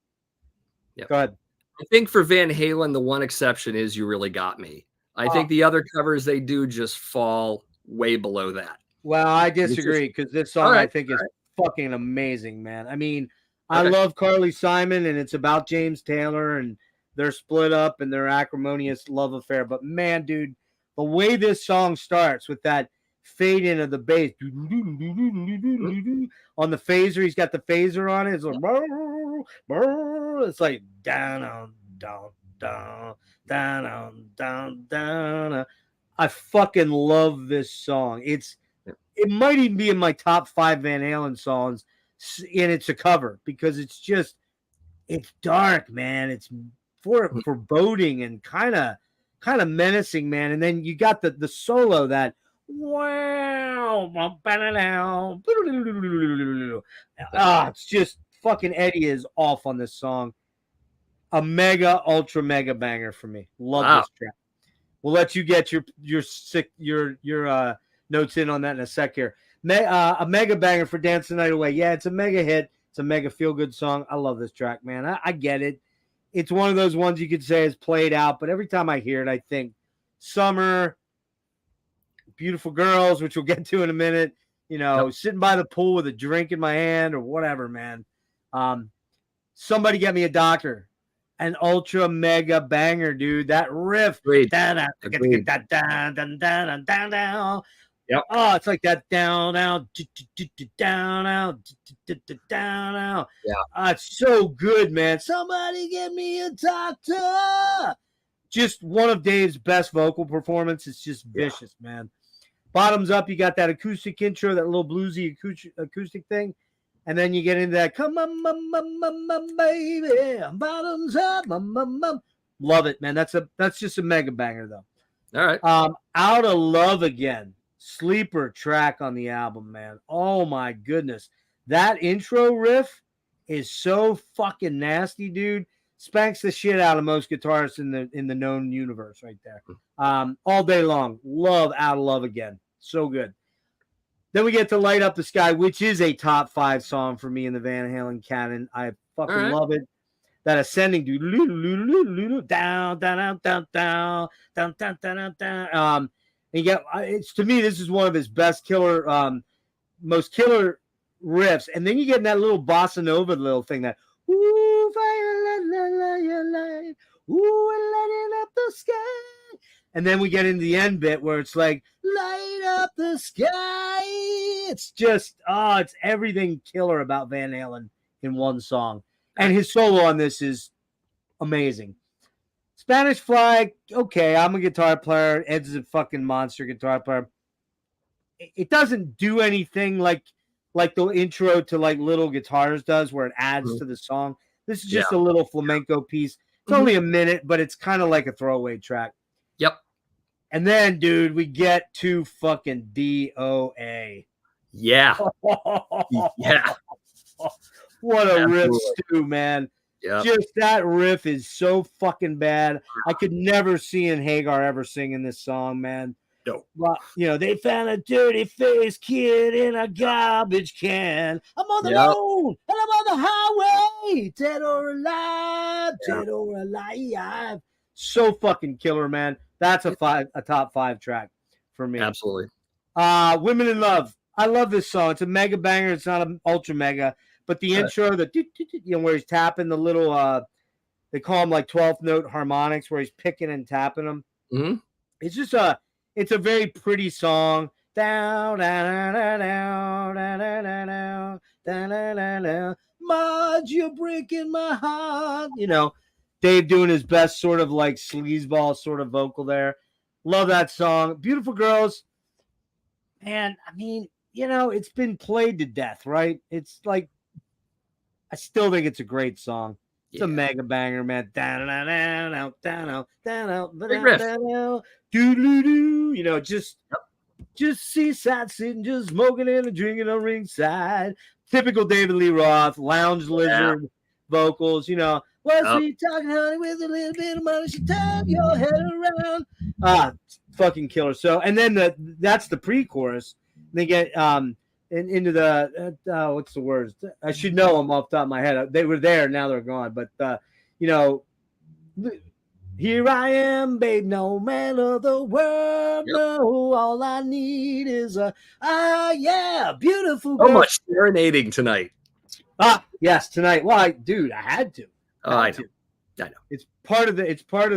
Go ahead. I think for Van Halen, the one exception is You Really Got Me. I think the other covers they do just fall way below that. Well, I disagree because this song I think is fucking amazing, man. I mean, I love Carly Simon and it's about James Taylor and they're split up and their acrimonious love affair. But man, dude, the way this song starts with that fade in of the bass on the phaser, he's got the phaser on it. It's like, it's like down, down, down, down, down, down. I fucking love this song. It might even be in my top 5 Van Halen songs, and it's a cover because it's dark, man. It's foreboding and kind of menacing, man. And then you got the solo that it's just fucking Eddie is off on this song. A mega ultra mega banger for me. Love this track. We'll let you get your notes in on that in a sec here. A mega banger for Dance the Night Away. Yeah, it's a mega hit. It's a mega feel-good song. I love this track, man. I get it. It's one of those ones you could say is played out, but every time I hear it, I think summer, beautiful girls, which we'll get to in a minute, sitting by the pool with a drink in my hand or whatever, man. Somebody get me a doctor. An ultra mega banger, dude. That riff. Yep. Oh, it's like that down, down, down, down. Yeah. It's so good, man. Somebody get me a doctor. Just one of Dave's best vocal performances. It's just vicious, man. Bottoms up, you got that acoustic intro, that little bluesy acoustic thing. And then you get into that, come on, baby, bottoms up, love it, man. That's just a mega banger, though. All right. Out of Love Again, sleeper track on the album, man. Oh my goodness, that intro riff is so fucking nasty, dude. Spanks the shit out of most guitarists in the known universe, right there. All day long, love Out of Love Again, so good. Then we get to Light Up the Sky, which is a top 5 song for me in the Van Halen canon. I fucking love it. That ascending, dude, down, down, down, down, down, down, down, down, down. And you it's to me, this is one of his best killer, most killer riffs. And then you get in that little bossa nova little thing that, ooh, fire, light, ooh, lighting up the sky. And then we get into the end bit where it's like, light up the sky. It's just, it's everything killer about Van Halen in one song. And his solo on this is amazing. Spanish Fly, okay, I'm a guitar player. Ed's a fucking monster guitar player. It doesn't do anything like the intro to like Little Guitars does where it adds to the song. This is just a little flamenco piece. It's only a minute, but it's kind of like a throwaway track. Yep. And then, dude, we get to fucking DOA. Yeah. Yeah. What a riff stew, man. Yep. Just that riff is so fucking bad. I could never see in Hagar ever singing this song, man. No. Well, they found a dirty faced kid in a garbage can. I'm on the road and I'm on the highway. Dead or alive, dead or alive. So fucking killer, man. That's a top 5 track for me. Absolutely. Women in Love. I love this song. It's a mega banger. It's not an ultra mega, but the intro, where he's tapping the little, they call them like 12th note harmonics, where he's picking and tapping them. Mm-hmm. It's just it's a very pretty song. Down, down, down, down, down, down, down, down, down. Mud, you're breaking my heart. Dave doing his best sort of like sleazeball sort of vocal there. Love that song. Beautiful Girls. Man, I mean, it's been played to death, right? It's like, I still think it's a great song. It's a mega banger, man. Down, down, down, down, down, down, down, just seaside sitting, just smoking and drinking on ringside. typical David Lee Roth, Lounge Lizard vocals, you know. What's we talking, honey, with a little bit of money, she turn your head around. Fucking killer. So, and then that's the pre-chorus. They get into the what's the words? I should know them off the top of my head. They were there, now they're gone. But you know, here I am, babe, no man of the world. No, all I need is beautiful girl. So much serenading tonight. Yes, tonight. Well, dude, I had to. I know. It's part of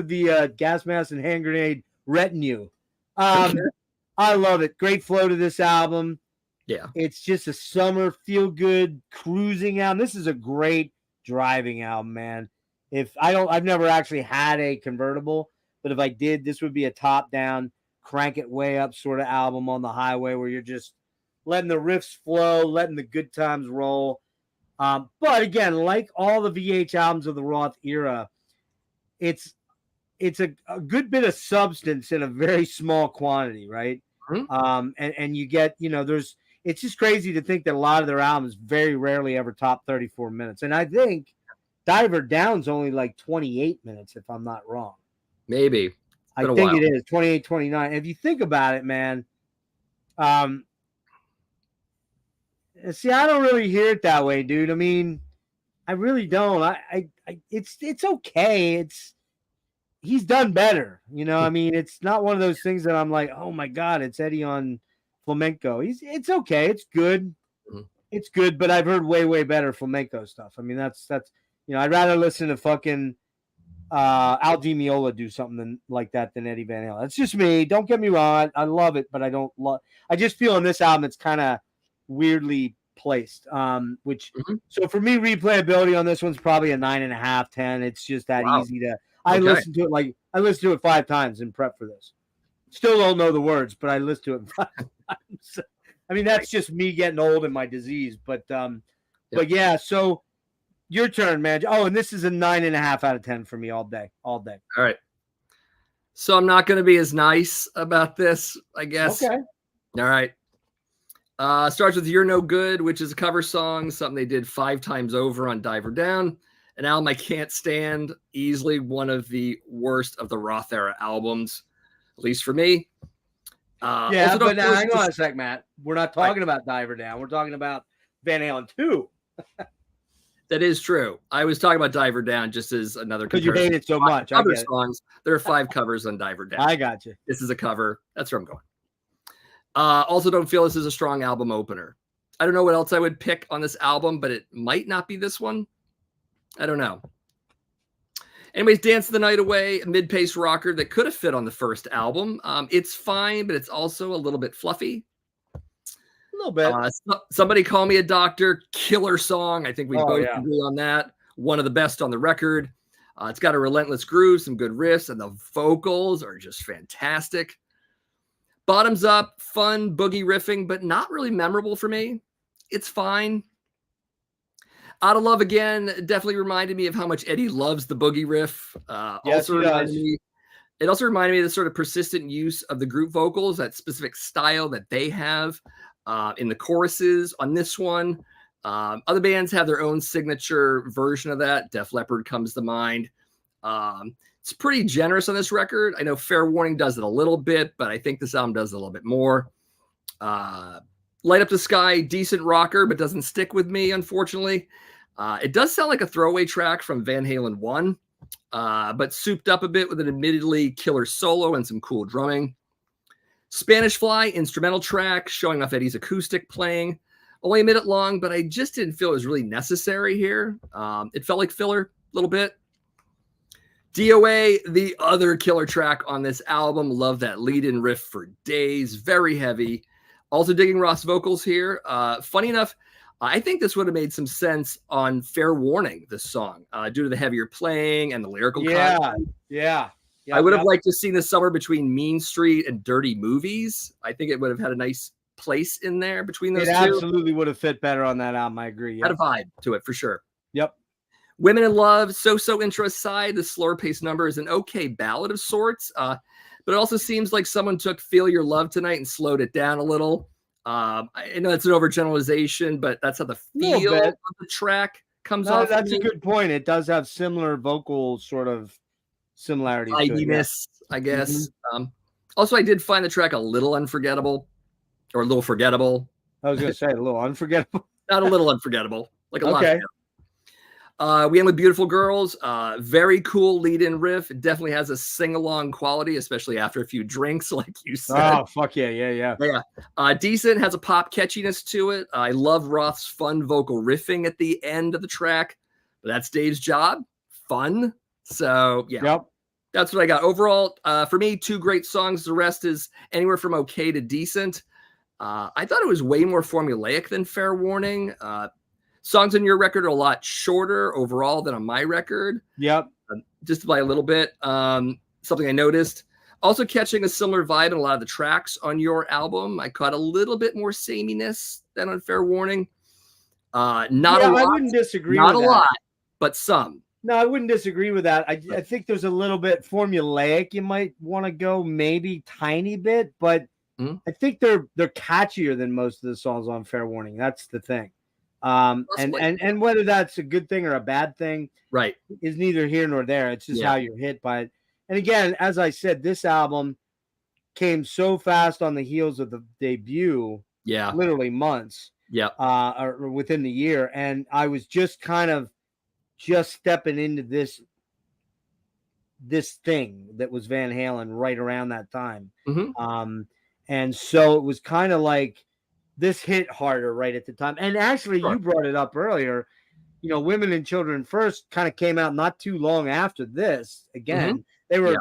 the gas mask and hand grenade retinue. I love it. Great flow to this album. Yeah. It's just a summer feel good cruising album. This is a great driving album, man. I've never actually had a convertible, but if I did, this would be a top down, crank it way up sort of album on the highway where you're just letting the riffs flow, letting the good times roll. But again, like all the VH albums of the Roth era, it's a good bit of substance in a very small quantity, right? Mm-hmm. And you get, you know, it's just crazy to think that a lot of their albums very rarely ever top 34 minutes. And I think Diver Down's only like 28 minutes, if I'm not wrong. Maybe. I think it is 28, 29. If you think about it, man, see, I don't really hear it that way, dude. I mean, I really don't. It's okay. He's done better, you know. I mean, it's not one of those things that I'm like, oh my god, it's Eddie on flamenco. It's okay. It's good. Mm-hmm. It's good, but I've heard way better flamenco stuff. I mean, that's you know, I'd rather listen to fucking Al Di Meola do something like that than Eddie Van Halen. That's just me. Don't get me wrong. I love it, but I don't love. I just feel on this album it's kind of weirdly placed. Which so for me, replayability on this one's probably a 9.5, 10. It's just that easy to. I listened to it 5 times in prep for this. Still don't know the words, but I listened to it 5 times. I mean, that's just me getting old and my disease. But yeah. So your turn, man. Oh, and this is a 9.5 out of 10 for me all day. All right. So I'm not going to be as nice about this, I guess. Okay. All right. Starts with You're No Good, which is a cover song, something they did 5 times over on Diver Down. An album I can't stand, easily one of the worst of the Roth era albums, at least for me. Yeah, but hang on a sec, Matt. We're not talking about Diver Down. We're talking about Van Halen 2. That is true. I was talking about Diver Down just as another because you hate it so much. Other songs. There are 5 covers on Diver Down. I got you. This is a cover. That's where I'm going. Also don't feel this is a strong album opener. I don't know what else I would pick on this album, but it might not be this one. I don't know. Anyways, Dance the Night Away, a mid-pace rocker that could have fit on the first album. It's fine, but it's also a little bit fluffy. A little bit. Somebody Call Me a Doctor, killer song. I think we both agree on that. One of the best on the record. It's got a relentless groove, some good riffs, and the vocals are just fantastic. Bottoms Up, fun boogie riffing, but not really memorable for me. It's fine. Out of Love Again definitely reminded me of how much Eddie loves the boogie riff. Yes, it also reminded me of the sort of persistent use of the group vocals, that specific style that they have in the choruses on this one. Other bands have their own signature version of that. Def Leppard comes to mind. It's pretty generous on this record. I know Fair Warning does it a little bit, but I think this album does it a little bit more. Light Up the Sky, decent rocker, but doesn't stick with me, unfortunately. It does sound like a throwaway track from Van Halen 1, but souped up a bit with an admittedly killer solo and some cool drumming. Spanish Fly, instrumental track, showing off Eddie's acoustic playing. Only a minute long, but I just didn't feel it was really necessary here. It felt like filler a little bit. DOA, the other killer track on this album. Love that lead-in riff for days. Very heavy. Also digging Roth's vocals here. Funny enough, I think this would have made some sense on Fair Warning, this song, due to the heavier playing and the lyrical content. Yeah. I would have liked to see this somewhere between Mean Street and Dirty Movies. I think it would have had a nice place in there between those two. It absolutely would have fit better on that album. I agree. Had a vibe to it for sure. Yep. Women in Love, So Intro aside, the slower paced number is an okay ballad of sorts, but it also seems like someone took Feel Your Love Tonight and slowed it down a little. I know it's an overgeneralization, but that's how the feel of the track comes off. That's a good point. It does have similar vocal sort of similarities to it, yeah. I guess. Also, I did find the track a little unforgettable, or a little forgettable. I was going to say a little unforgettable. Not a little unforgettable, like a lot. We end with Beautiful Girls. Very cool lead-in riff. It definitely has a sing-along quality, especially after a few drinks, like you said. Oh, fuck yeah. Decent, has a pop catchiness to it. I love Roth's fun vocal riffing at the end of the track. But that's Dave's job. Fun. So, yeah. Yep. That's what I got. Overall, for me, 2 great songs. The rest is anywhere from okay to decent. I thought it was way more formulaic than Fair Warning. Songs on your record are a lot shorter overall than on my record. Yep. Just by a little bit. Something I noticed. Also catching a similar vibe in a lot of the tracks on your album. I caught a little bit more sameness than on Fair Warning. Not a lot. I wouldn't disagree with that. Not a lot, but some. No, I wouldn't disagree with that. I think there's a little bit formulaic. You might want to go maybe tiny bit, but I think they're catchier than most of the songs on Fair Warning. That's the thing. And whether that's a good thing or a bad thing, right, is neither here nor there. It's just how you're hit by it. And again, as I said, this album came so fast on the heels of the debut. Yeah, literally months. Yeah, or within the year, and I was just kind of stepping into this thing that was Van Halen right around that time. And so it was kind of like this hit harder right at the time. And actually, you brought it up earlier. You know, Women and Children First kind of came out not too long after this. Again, they were,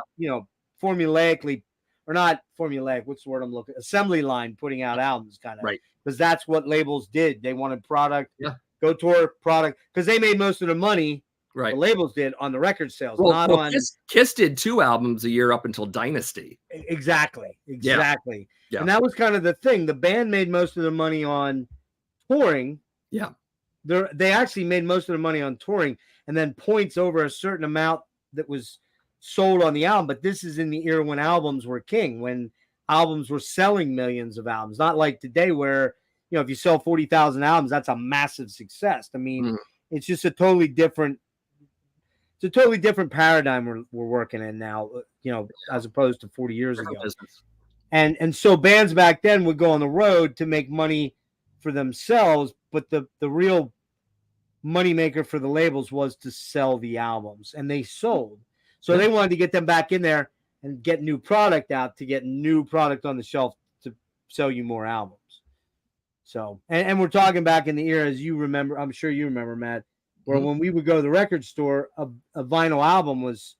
formulaically, or not formulaic, what's the word I'm looking, assembly line putting out albums kind of. Right. Because that's what labels did. They wanted product, go tour product, because they made most of the money. Right. The labels did on the record sales, not on. Kiss did 2 albums a year up until Dynasty. Exactly. Yeah. And that was kind of the thing. The band made most of the money on touring. Yeah. They actually made most of the money on touring, and then points over a certain amount that was sold on the album. But this is in the era when albums were king, when albums were selling millions of albums. Not like today where, if you sell 40,000 albums, that's a massive success. I mean, it's just a totally different paradigm we're working in now, as opposed to 40 years ago. And so bands back then would go on the road to make money for themselves, but the real moneymaker for the labels was to sell the albums, and they sold. So they wanted to get them back in there and get new product out, to get new product on the shelf to sell you more albums. So, and we're talking back in the era, as you remember, I'm sure you remember, Matt, where when we would go to the record store, a vinyl album was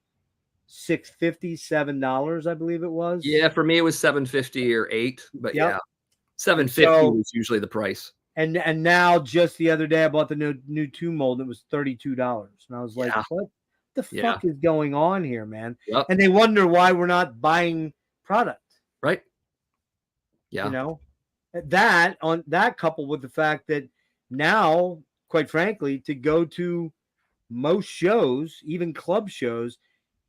$6.50, $7, I believe it was. Yeah, for me it was $7.50 or $8, but $7.50 was usually the price. And now, just the other day, I bought the new 2 mold. It was $32, and I was like, "What the fuck is going on here, man?" And they wonder why we're not buying product, right? Yeah, that coupled with the fact that now, quite frankly, to go to most shows, even club shows,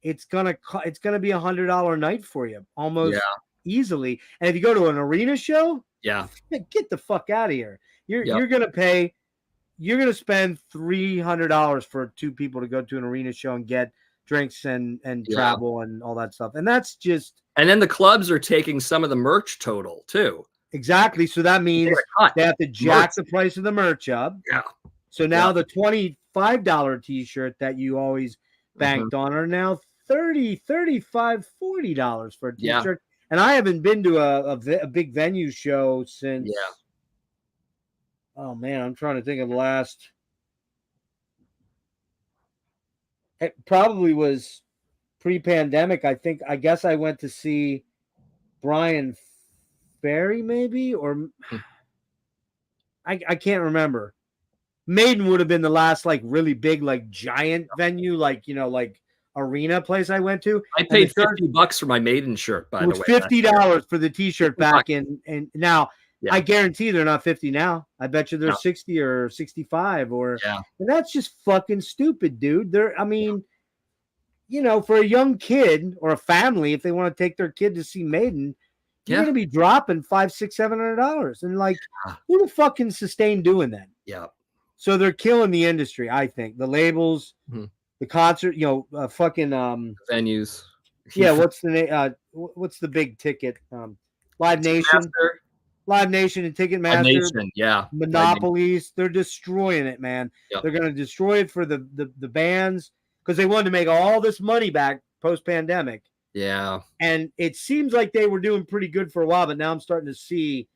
it's gonna be $100 a night for you, almost easily. And if you go to an arena show, get the fuck out of here. You're gonna spend $300 for 2 people to go to an arena show and get drinks and travel and all that stuff. And that's just. And then the clubs are taking some of the merch total too. Exactly. So that means they have to jack the price of the merch up. Yeah. So now the $25 t-shirt that you always banked on are now $30, $35, $40 for a t-shirt. And I haven't been to a big venue show since. Oh man, I'm trying to think of the last. It probably was pre-pandemic. I guess I went to see Brian Ferry, maybe, or I can't remember. Maiden would have been the last really big giant venue, like arena place I went to. I paid $50 for my Maiden shirt, by the way. $50 for the t-shirt back in, and now I guarantee they're not 50 now. I bet you they're 60 or 65 and that's just fucking stupid, dude. For a young kid or a family, if they want to take their kid to see Maiden, you're going to be dropping $500, $600, $700. And like, who the fuck can sustain doing that? Yeah. So they're killing the industry, I think. The labels, the concert, fucking venues. Yeah, what's the name? What's the big ticket? Live Nation. Live Nation and Ticketmaster. Yeah. Monopolies. They're destroying it, man. Yep. They're going to destroy it for the bands because they wanted to make all this money back post-pandemic. Yeah. And it seems like they were doing pretty good for a while, but now I'm starting to see,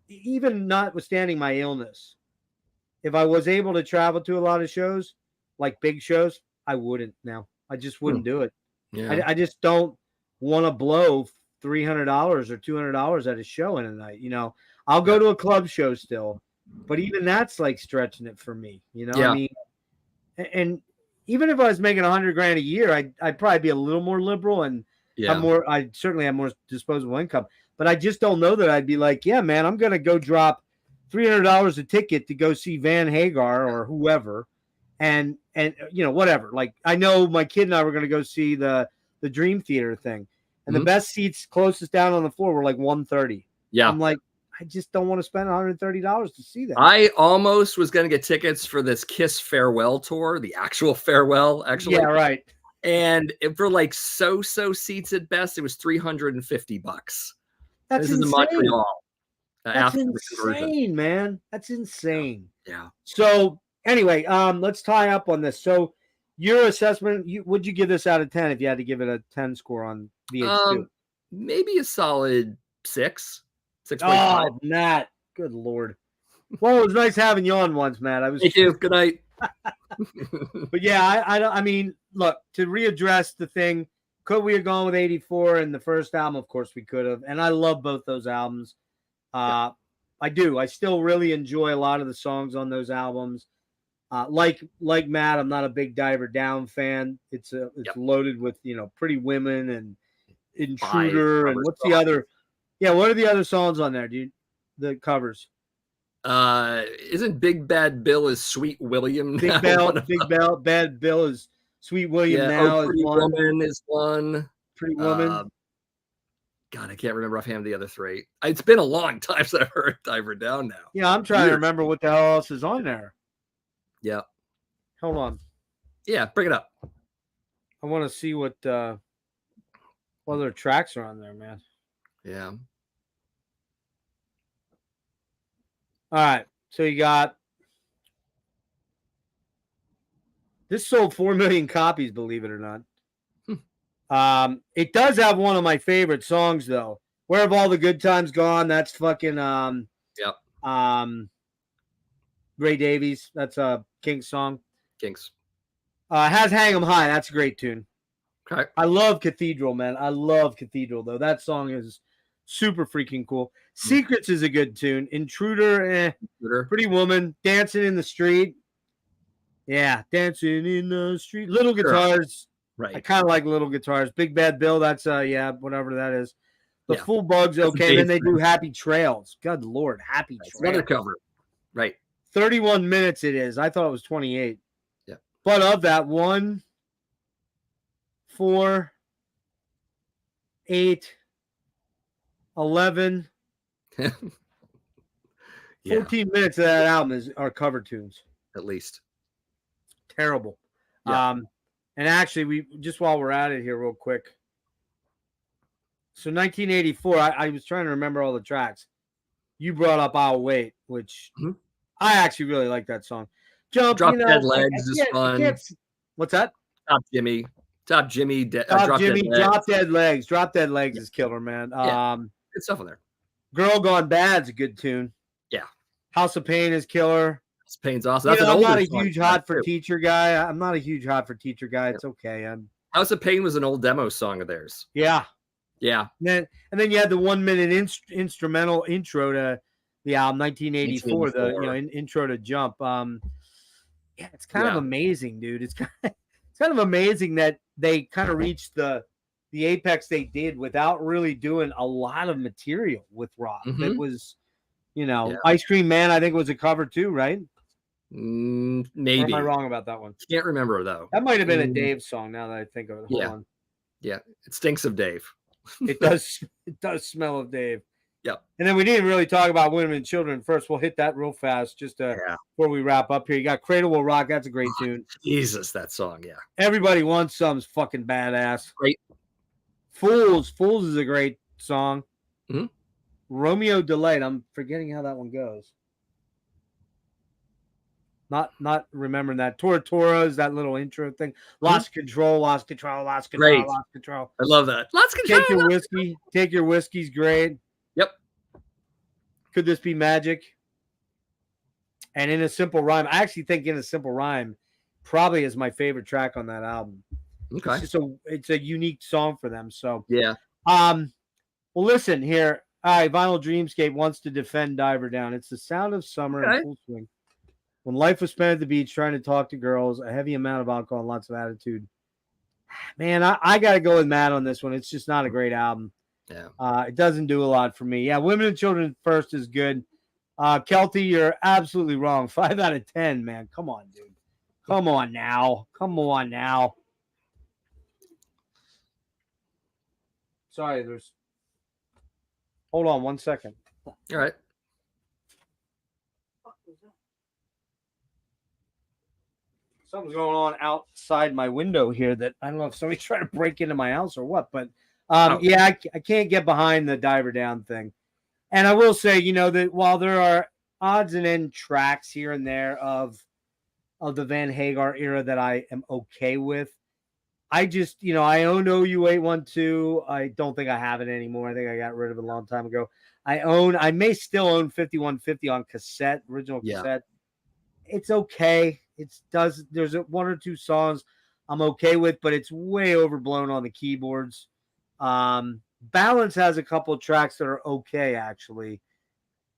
even notwithstanding my illness, if I was able to travel to a lot of shows, like big shows, I wouldn't now. I just wouldn't do it. Yeah. I just don't want to blow $300 or $200 at a show in a night. I'll go to a club show still, but even that's like stretching it for me. I mean, and even if I was making $100,000 a year, I'd probably be a little more liberal and I certainly have more disposable income. But I just don't know that I'd be like, yeah, man, I'm going to go drop $300 a ticket to go see Van Hagar or whoever. And whatever. Like, I know my kid and I were going to go see the Dream Theater thing. And the best seats closest down on the floor were like 130. Yeah. I'm like, I just don't want to spend $130 to see that. I almost was going to get tickets for this Kiss farewell tour, the actual farewell, actually. Yeah, right. And for like so seats at best, it was $350. That's insane. In Montreal. That's insane, man. That's insane. Yeah. So anyway, let's tie up on this. So your assessment, would you give this out of 10 if you had to give it a 10 score on VH2? Maybe a solid 6. 6.5. Oh, Matt. Good Lord. Well, it was nice having you on once, Matt. Thank you. Good night. But yeah, I mean, look, to readdress the thing, could we have gone with 84 in the first album? Of course we could have. And I love both those albums. I do. I still really enjoy a lot of the songs on those albums. Like Matt, I'm not a big Diver Down fan. It's loaded with, Pretty Women and Intruder and what's the other? Yeah, what are the other songs on there, dude? The covers. Isn't Big Bad Bill is Sweet William? Big Bad Bill is Sweet William now. Pretty Woman is one. Pretty Woman. God, I can't remember offhand the other 3. It's been a long time since I've heard Diver Down now. Yeah, I'm trying to remember what the hell else is on there. Yeah. Hold on. Yeah, bring it up. I want to see what other tracks are on there, man. Yeah. All right. So you got this sold 4 million copies, believe it or not. It does have one of my favorite songs though. Where Have All the Good Times Gone? That's fucking Ray Davies. That's a Kinks song. Kinks. Has Hang 'Em High. That's a great tune. Okay. I love Cathedral, man. I love Cathedral though. That song is super freaking cool. Secrets is a good tune. Intruder, Pretty Woman, Dancing in the Street. Yeah, Dancing in the Street. Little Guitars. Right. I kind of like Little Guitars. Big Bad Bill, that's whatever that is. The Full Bug's okay. Then they do Happy Trails. Good Lord, Happy Trails. Another cover. Right. 31 minutes it is. I thought it was 28. Yeah. But of that, 1, 4, 8, 11, 14 minutes of that album are cover tunes. At least. Terrible. Yeah. And actually, we just while we're at it here real quick. So 1984, I was trying to remember all the tracks. You brought up I'll Wait, which I actually really like that song. Drop Dead Legs is fun. What's that? Top Jimmy. Drop Dead Legs. Drop Dead Legs is killer, man. Good stuff on there. Girl Gone Bad's a good tune. Yeah. House of Pain is killer. House of Pain's awesome. I'm not a huge Hot for Teacher guy. It's okay. House of Pain was an old demo song of theirs. Yeah. Yeah. And then you had the 1 minute instrumental intro to the album, 1984. The intro to Jump. It's kind of amazing, dude. It's kind of amazing that they kind of reached the apex they did without really doing a lot of material with rock. It was, Ice Cream Man, I think was a cover too, right? Maybe. Or am I wrong about that one? Can't remember though. That might have been a Dave song now that I think of it. Hold on. Yeah. It stinks of Dave. It does. It does smell of Dave. Yep. And then we didn't really talk about women and children first. We'll hit that real fast just before we wrap up here. You got Cradle Will Rock. That's a great tune. Jesus, that song. Yeah. Everybody Wants Some's fucking badass. Great. Fools is a great song. Mm-hmm. Romeo Delayed. I'm forgetting how that one goes. Not remembering that. Tora is that little intro thing. Lost control. Great. I love that. Lost control. Take your whiskey. Take your whiskey's great. Yep. Could This Be Magic? And In a Simple Rhyme. I actually think In a Simple Rhyme probably is my favorite track on that album. Okay. It's a unique song for them. So yeah. Well, listen here. All right, Vinyl Dreamscape wants to defend Diver Down. It's the sound of summer in full swing. When life was spent at the beach trying to talk to girls, a heavy amount of alcohol and lots of attitude. Man, I got to go with Matt on this one. It's just not a great album. Yeah. It doesn't do a lot for me. Yeah, Women and Children First is good. Kelty, you're absolutely wrong. 5 out of 10, man. Come on, dude. Come on now. Sorry, hold on 1 second. All right. Something's going on outside my window here that I don't know if somebody's trying to break into my house or what, but yeah, I can't get behind the Diver Down thing. And I will say, that while there are odds and end tracks here and there of the Van Hagar era that I am okay with, I just, I own OU 812. I don't think I have it anymore. I think I got rid of it a long time ago. I may still own 5150 on cassette, original cassette. It's okay. There's 1 or 2 songs I'm okay with, but it's way overblown on the keyboards. Balance has a couple of tracks that are okay, actually.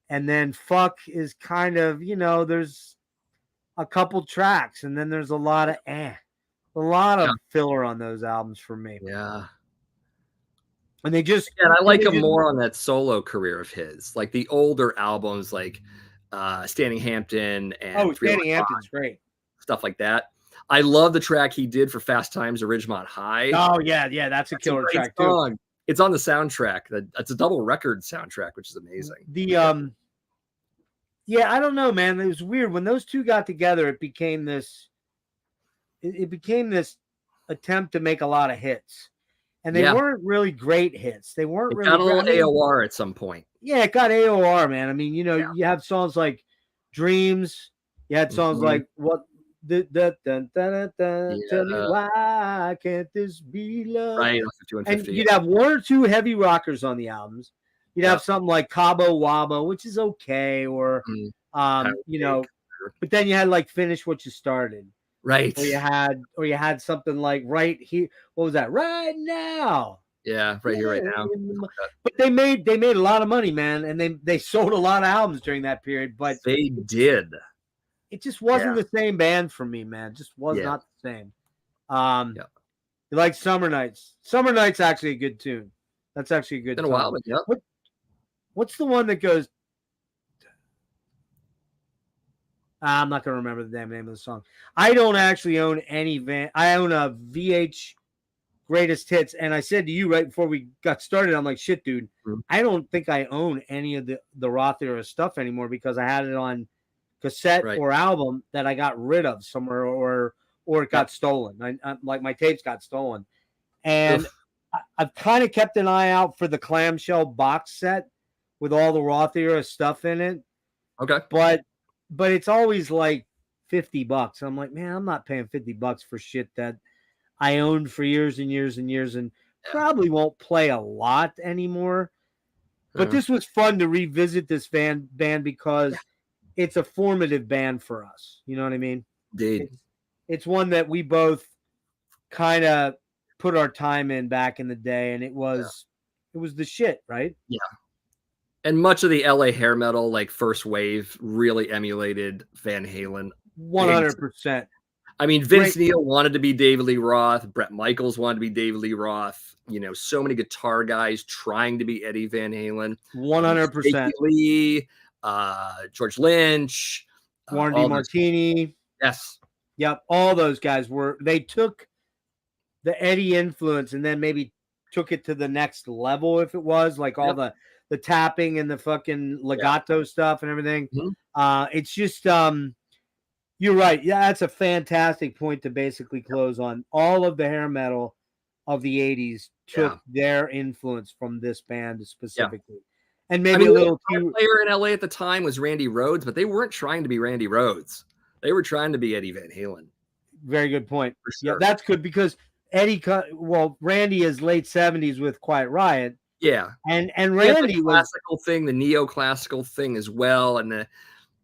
And then Fuck is kind of, there's a couple tracks, and then there's a lot of filler on those albums for me. Yeah. And they just... And I like him more on that solo career of his. Like the older albums, like Standing Hampton and Standing Hampton's great. Stuff like that. I love the track he did for Fast Times at Ridgemont High. Oh, yeah, that's a killer track, too. It's on the soundtrack. It's a double record soundtrack, which is amazing. Yeah, I don't know, man. It was weird. When those two got together, it became this attempt to make a lot of hits. And they weren't really great hits. They weren't really... It got a little AOR at some point. Yeah, it got AOR, man. I mean, you have songs like Dreams. You had songs like What... Tell me why can't this be love? Right, and you'd have 1 or 2 heavy rockers on the albums. You'd have something like Cabo Wabo, which is okay, or but then you had like Finish What You Started, right? Or you had something like Right Here. What was that? Right Now. Yeah, Right Here, Right Now. But they made a lot of money, man, and they sold a lot of albums during that period. But they did. It just wasn't the same band for me, man. It just was not the same. You like Summer Nights. Summer Nights actually a good tune. That's actually a good tune. Been a while, but what's the one that goes... I'm not going to remember the damn name of the song. I don't actually own any I own a VH Greatest Hits. And I said to you right before we got started, I'm like, shit, dude, I don't think I own any of the Roth era stuff anymore because I had it on cassette or album that I got rid of somewhere or it got stolen. Like my tapes got stolen. And I've kind of kept an eye out for the clamshell box set with all the Roth era stuff in it. Okay. But it's always like $50. I'm like, man, I'm not paying $50 for shit that I owned for years and years and years and probably won't play a lot anymore. But this was fun to revisit this band because it's a formative band for us. You know what I mean? Indeed. It's one that we both kind of put our time in back in the day, and it was the shit, right? Yeah. And much of the LA hair metal, like first wave, really emulated Van Halen. 100%. I mean, Vince Neil wanted to be David Lee Roth. Brett Michaels wanted to be David Lee Roth. So many guitar guys trying to be Eddie Van Halen. 100%. Lee, George Lynch, Warren DeMartini. Yes. Yep. All those guys they took the Eddie influence and then maybe took it to the next level. If it was like all the tapping and the fucking legato stuff and everything. It's just you're right. Yeah, that's a fantastic point to basically close on. All of the hair metal of the 80s took their influence from this band specifically. And maybe a little too. Player in LA at the time was Randy Rhoads, but they weren't trying to be Randy Rhoads. They were trying to be Eddie Van Halen. Very good point. For sure. Yeah, that's good because Randy is late 70s with Quiet Riot. Yeah. And Randy the classical thing, the neoclassical thing as well. And the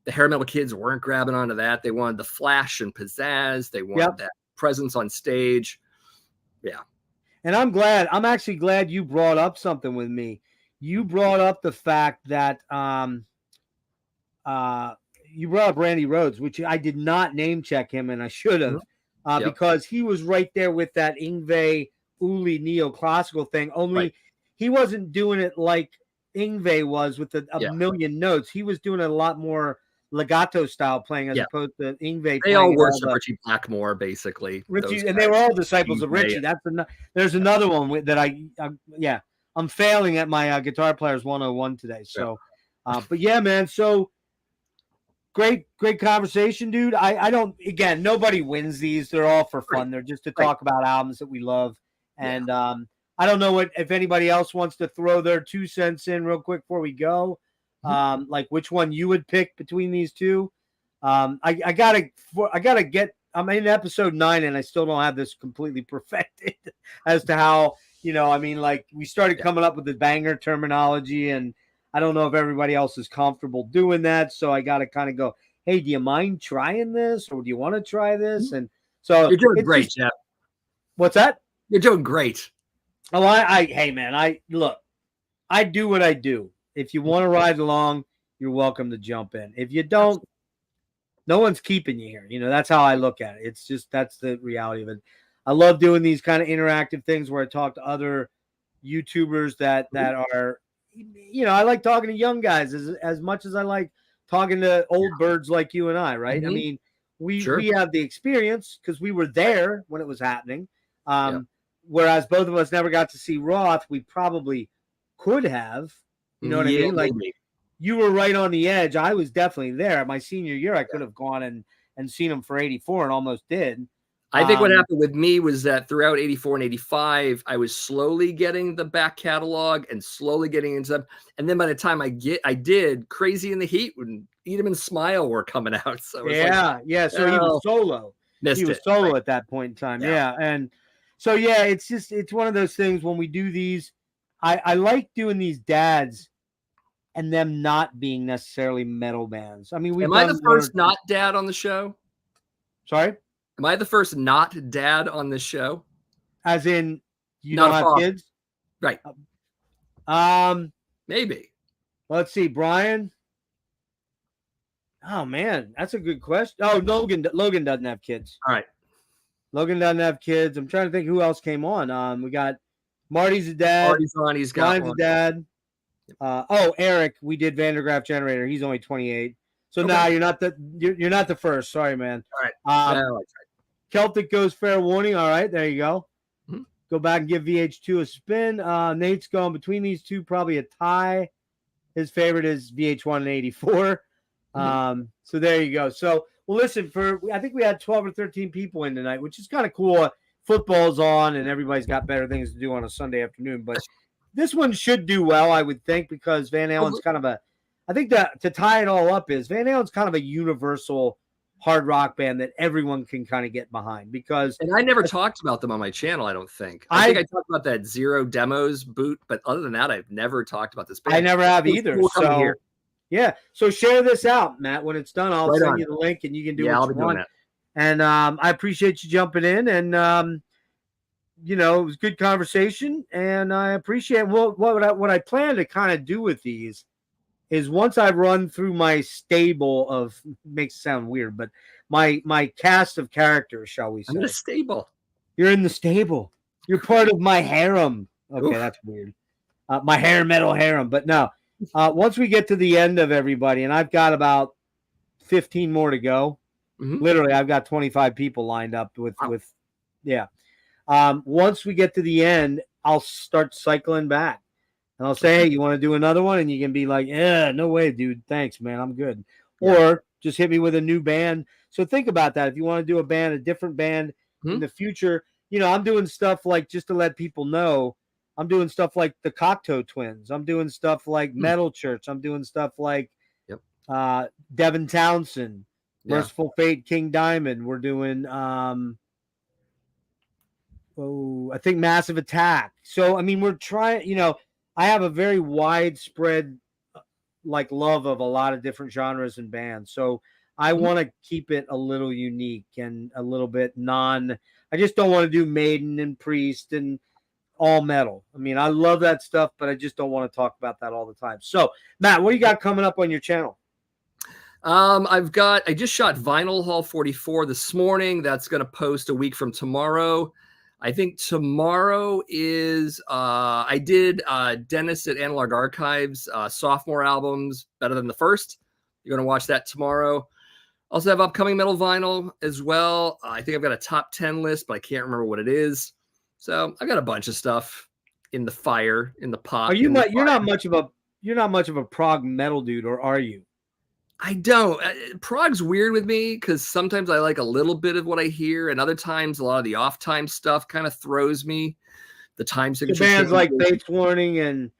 hair metal kids weren't grabbing onto that. They wanted the flash and pizzazz. They wanted that presence on stage. Yeah. And I'm actually glad you brought up something with me. You brought up the fact that you brought up Randy Rhoads, which I did not name check him, and I should have, because he was right there with that Yngwie Uli neoclassical thing. Only he wasn't doing it like Yngwie was with a million notes. He was doing it a lot more legato style playing as opposed to Yngwie. They all worship Richie Blackmore, basically. Richie, and they were all disciples of Richie. There's another one that I'm failing at my Guitar Players 101 today. So, but yeah, man. So great conversation, dude. I don't. Again, nobody wins these. They're all for fun. They're just to talk about albums that we love. And I don't know if anybody else wants to throw their 2 cents in real quick before we go. Like which one you would pick between these two. I gotta get. I'm in episode 9 and I still don't have this completely perfected as to how, like we started coming up with the banger terminology, and I don't know if everybody else is comfortable doing that. So I got to kind of go, hey, do you mind trying this, or do you want to try this? And so you're doing great, Jeff. What's that? You're doing great. Oh, hey man, I do what I do. If you want to ride along, you're welcome to jump in. If you don't, no one's keeping you here. That's how I look at it. It's just, that's the reality of it. I love doing these kind of interactive things where I talk to other YouTubers that are, I like talking to young guys as much as I like talking to old birds like you and I, right? I mean, we have the experience because we were there when it was happening. Whereas both of us never got to see Roth, we probably could have. You know what I mean? Like you were right on the edge. I was definitely there. My senior year, I could have gone and seen him for 84 and almost did. I think what happened with me was that throughout 84 and 85, I was slowly getting the back catalog and slowly getting into them. And then by the time I did, Crazy in the Heat and Eat 'Em and Smile were coming out. So So he was solo. He was solo at that point in time. Yeah. And so, it's one of those things when we do these, I like doing these dads and them not being necessarily metal bands. I mean, am I the first not dad on the show? Sorry? Am I the first not dad on this show? As in, you don't have kids? Right. Maybe. Let's see, Brian. Oh man, that's a good question. Oh, Logan doesn't have kids. All right. Logan doesn't have kids. I'm trying to think who else came on. We got Marty's a dad. Marty's on. He's got Brian's a dad. Eric, we did Vandergraaf Generator. He's only 28. So now you're not the first. Sorry, man. All right. Celtic goes fair warning. All right, there you go. Go back and give VH2 a spin. Nate's going between these two, probably a tie. His favorite is VH1 and 84. So there you go. So, well, listen, I think we had 12 or 13 people in tonight, which is kind of cool. Football's on and everybody's got better things to do on a Sunday afternoon. But this one should do well, I would think, because Van Halen's kind of I think that to tie it all up is Van Halen's kind of a universal hard rock band that everyone can kind of get behind and I never talked about them on my channel. I don't think. I think I talked about that Zero Demos boot, but other than that, I've never talked about this band. I never have either. So so share this out, Matt. When it's done, I'll send you the link and you can do what you want. And I appreciate you jumping in, and it was good conversation, and I appreciate what I plan to kind of do with these is once I've run through my stable of, makes it sound weird, but my cast of characters, shall we say. I'm in the stable. You're in the stable. You're part of my harem. Okay, that's weird. My hair metal harem. But no, once we get to the end of everybody, and I've got about 15 more to go. Literally, I've got 25 people lined up with. Once we get to the end, I'll start cycling back. And I'll say, hey, you want to do another one? And you can be like, yeah, no way, dude. Thanks, man. I'm good. Yeah. Or just hit me with a new band. So think about that. If you want to do a different band in the future, I'm doing stuff like, just to let people know, I'm doing stuff like the Cocteau Twins. I'm doing stuff like Metal Church. I'm doing stuff like Devin Townsend, Merciful Fate, King Diamond. We're doing I think Massive Attack. So I mean, we're trying, I have a very widespread love of a lot of different genres and bands. So I want to keep it a little unique and a little bit I just don't want to do Maiden and Priest and all metal. I mean, I love that stuff, but I just don't want to talk about that all the time. So Matt, what do you got coming up on your channel? I just shot Vinyl Hall 44 this morning. That's going to post a week from tomorrow. I think tomorrow is, I did Dennis at Analog Archives, sophomore albums, Better Than the First. You're going to watch that tomorrow. Also have upcoming metal vinyl as well. I think I've got a top 10 list, but I can't remember what it is. So I've got a bunch of stuff in the fire, in the pot. You're not much of a prog metal dude, or are you? I don't. Prog's weird with me because sometimes I like a little bit of what I hear, and other times a lot of the off-time stuff kind of throws me. The time signature bands like Fates Warning and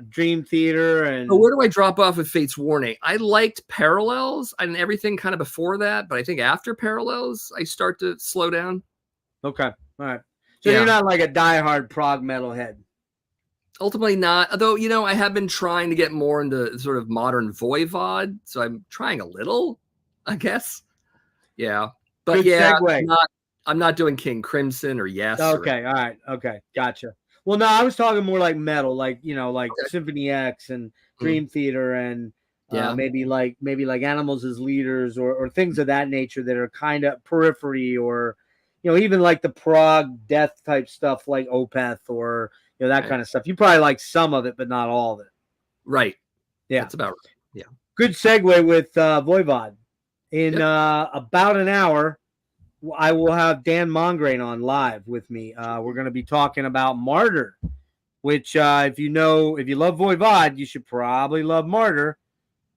Dream Theater and. Oh, where do I drop off with Fates Warning? I liked Parallels and everything kind of before that, but I think after Parallels I start to slow down. Okay, all right. So you're not like a diehard prog metal head. Ultimately not, although, I have been trying to get more into sort of modern Voivod, so I'm trying a little, I guess. Yeah. But good segue. I'm not doing King Crimson or Yes. Okay, all right. Okay, gotcha. Well, no, I was talking more like metal, like Symphony X and Dream Theater and maybe like Animals as Leaders or things of that nature that are kind of periphery, or even like the prog death type stuff like Opeth or that kind of stuff. You probably like some of it, but not all of it. Right. Yeah. That's about right. Yeah. Good segue with Voivod. In about an hour, I will have Dan Mongrain on live with me. We're going to be talking about Martyr, which if you love Voivod, you should probably love Martyr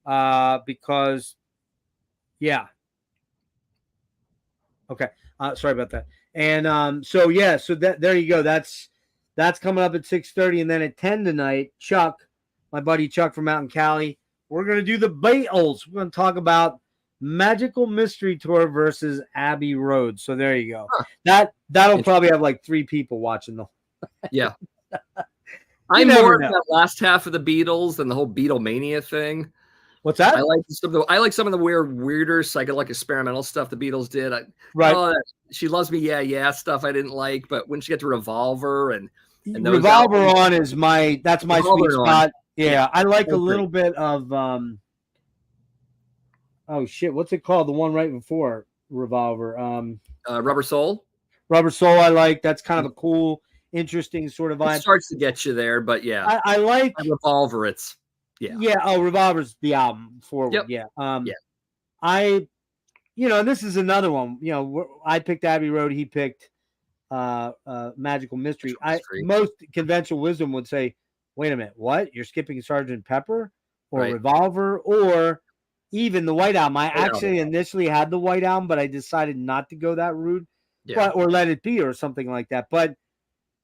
because, Okay. Sorry about that. And so there you go. That's coming up at 6:30, and then at 10 tonight, Chuck, my buddy Chuck from out in Cali, we're going to do the Beatles. We're going to talk about Magical Mystery Tour versus Abbey Road. So there you go. Huh. That'll probably have like 3 people watching them. Yeah. I'm more of that last half of the Beatles than the whole Beatlemania thing. What's that? I like some of the weirder psychedelic experimental stuff the Beatles did. She Loves Me, yeah stuff I didn't like, but when she got to Revolver and those Revolver albums, On that's my sweet spot. Yeah, I like a little bit of oh shit, what's it called? The one right before Revolver. Rubber Soul. Rubber Soul, I like. That's kind of a cool, interesting sort of vibe. It starts to get you there, but yeah, I like Revolver. It's Oh, Revolver's the album Forward. Yep. Yeah. I, this is another one. I picked Abbey Road. He picked Magical Mystery. Most conventional wisdom would say, wait a minute, what? You're skipping Sgt. Pepper or Revolver or even the White Album. I actually initially had the White Album, but I decided not to go that route, or Let It Be or something like that. But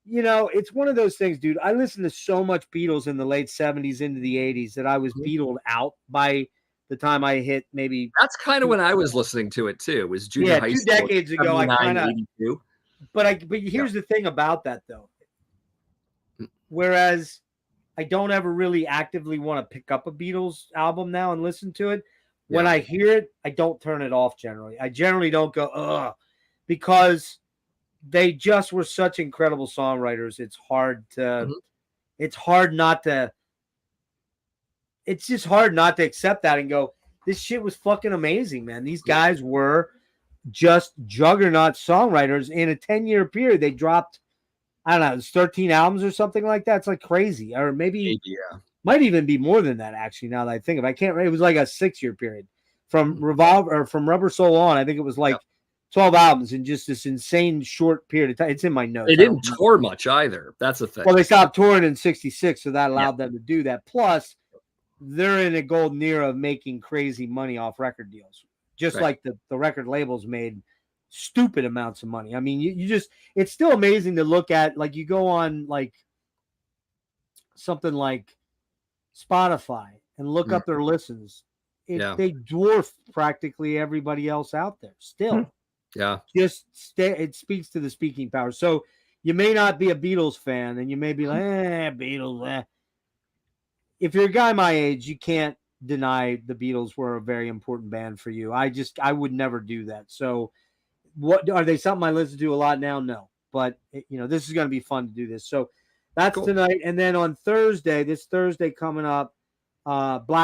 it's one of those things, dude. I listened to so much Beatles in the late 70s into the 80s that I was Beatled out by the time I hit maybe. That's kind of when I was listening to it too. It was junior high school. 2 decades ago. I kind of. But here's the thing about that though. Whereas I don't ever really actively want to pick up a Beatles album now and listen to it. When I hear it, I don't turn it off generally. I generally don't go, ugh, because they just were such incredible songwriters. It's just hard not to accept that and go, this shit was fucking amazing, man. These guys were just juggernaut songwriters. In a 10-year period, they dropped, I don't know, it's 13 albums or something like that. It's like crazy. Or maybe might even be more than that, actually, now that I think of it. I can't remember. It was like a 6-year period. From Revolver or from Rubber Soul on, I think it was like 12 albums in just this insane short period of time. It's in my notes. They didn't tour much either. That's the thing. Well, they stopped touring in 66, so that allowed them to do that. Plus, they're in a golden era of making crazy money off record deals, just like the record labels made stupid amounts of money. I mean, you just, it's still amazing to look at. Like, you go on like something like Spotify and look up their listens. They dwarf practically everybody else out there still. Just it speaks to the speaking power. So you may not be a Beatles fan, and you may be like, Beatles. If you're a guy my age, you can't deny the Beatles were a very important band for you. I would never do that. So what are they? Something I listen to a lot now? No, but this is going to be fun to do this. So that's cool. Tonight. And then on Thursday, this Thursday coming up, Richie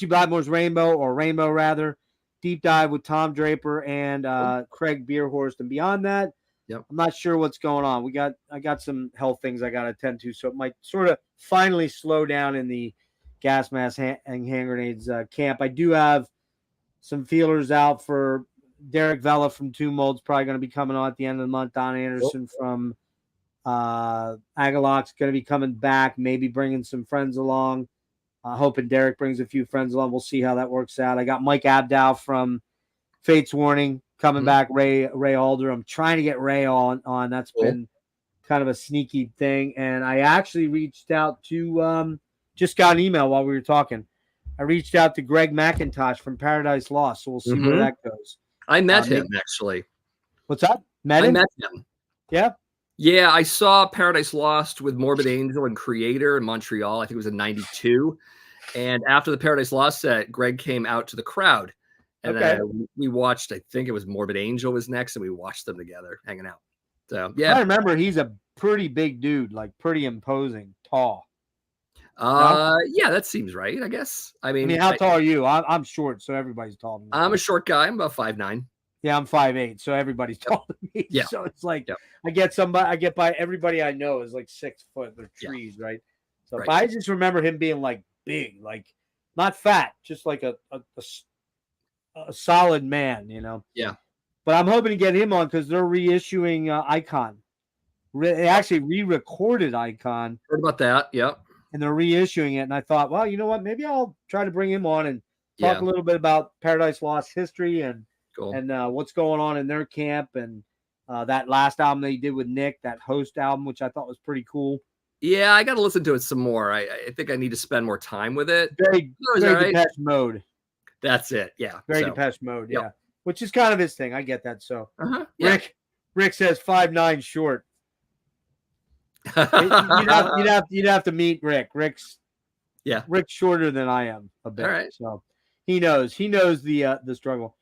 Blackmore's Rainbow rather, deep dive with Tom Draper and Craig Bierhorst. And beyond that, I'm not sure what's going on. I got some health things I got to attend to, so it might sort of finally slow down in the gas mask and hand grenades camp. I do have some feelers out for Derek Vella from Two Molds, probably going to be coming on at the end of the month. Don Anderson from Agaloc's going to be coming back, maybe bringing some friends along. Hoping Derek brings a few friends along. We'll see how that works out. I got Mike Abdow from Fates Warning coming back. Ray Alder. I'm trying to get Ray on. That's been kind of a sneaky thing. And I actually reached out to just got an email while we were talking. I reached out to Greg McIntosh from Paradise Lost. So we'll see where that goes. I met him actually. What's up? I met him. Yeah. Yeah, I saw Paradise Lost with Morbid Angel and Creator in Montreal. I think it was in '92. And after the Paradise Lost set, Greg came out to the crowd. And we watched, I think it was Morbid Angel was next, and we watched them together hanging out. So, yeah. I remember he's a pretty big dude, like pretty imposing, tall. Yeah, that seems right, I guess. I mean, how tall are you? I'm short, so everybody's tall. I'm a short guy. I'm about 5'9". Yeah, I'm 5'8", so everybody's taller than me. Yeah. So it's like I get by everybody I know is like 6 foot. They're trees, right? So but I just remember him being like big, like not fat, just like a solid man, Yeah. But I'm hoping to get him on because they're reissuing Icon. They actually re-recorded Icon. Heard about that? Yeah. And they're reissuing it, and I thought, well, you know what? Maybe I'll try to bring him on and talk a little bit about Paradise Lost history and what's going on in their camp, and that last album they did with Nick, that Host album, which I thought was pretty cool. Yeah, I got to listen to it some more. I think I need to spend more time with it. Very Depeche Mode. That's it. Yeah. Very Depeche Mode. Yeah. Which is kind of his thing. I get that. So Rick says 5'9" short. you'd have to meet Rick. Rick's shorter than I am a bit. All right. So he knows the struggle.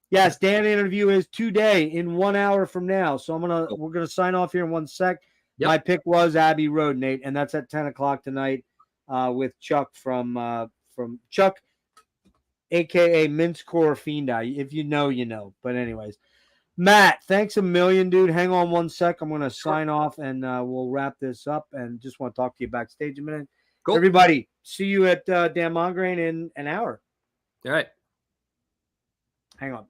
Yes, Dan interview is today in 1 hour from now. So we're gonna sign off here in 1 sec. Yep. My pick was Abbey Road, Nate, and that's at 10 o'clock tonight with Chuck from Chuck, aka Mincecore Fiend. If you know, you know. But anyways, Matt, thanks a million, dude. Hang on 1 sec. I'm gonna sign off and we'll wrap this up. And just want to talk to you backstage a minute. Cool. Everybody, see you at Dan Mongrain in an hour. All right. Hang on.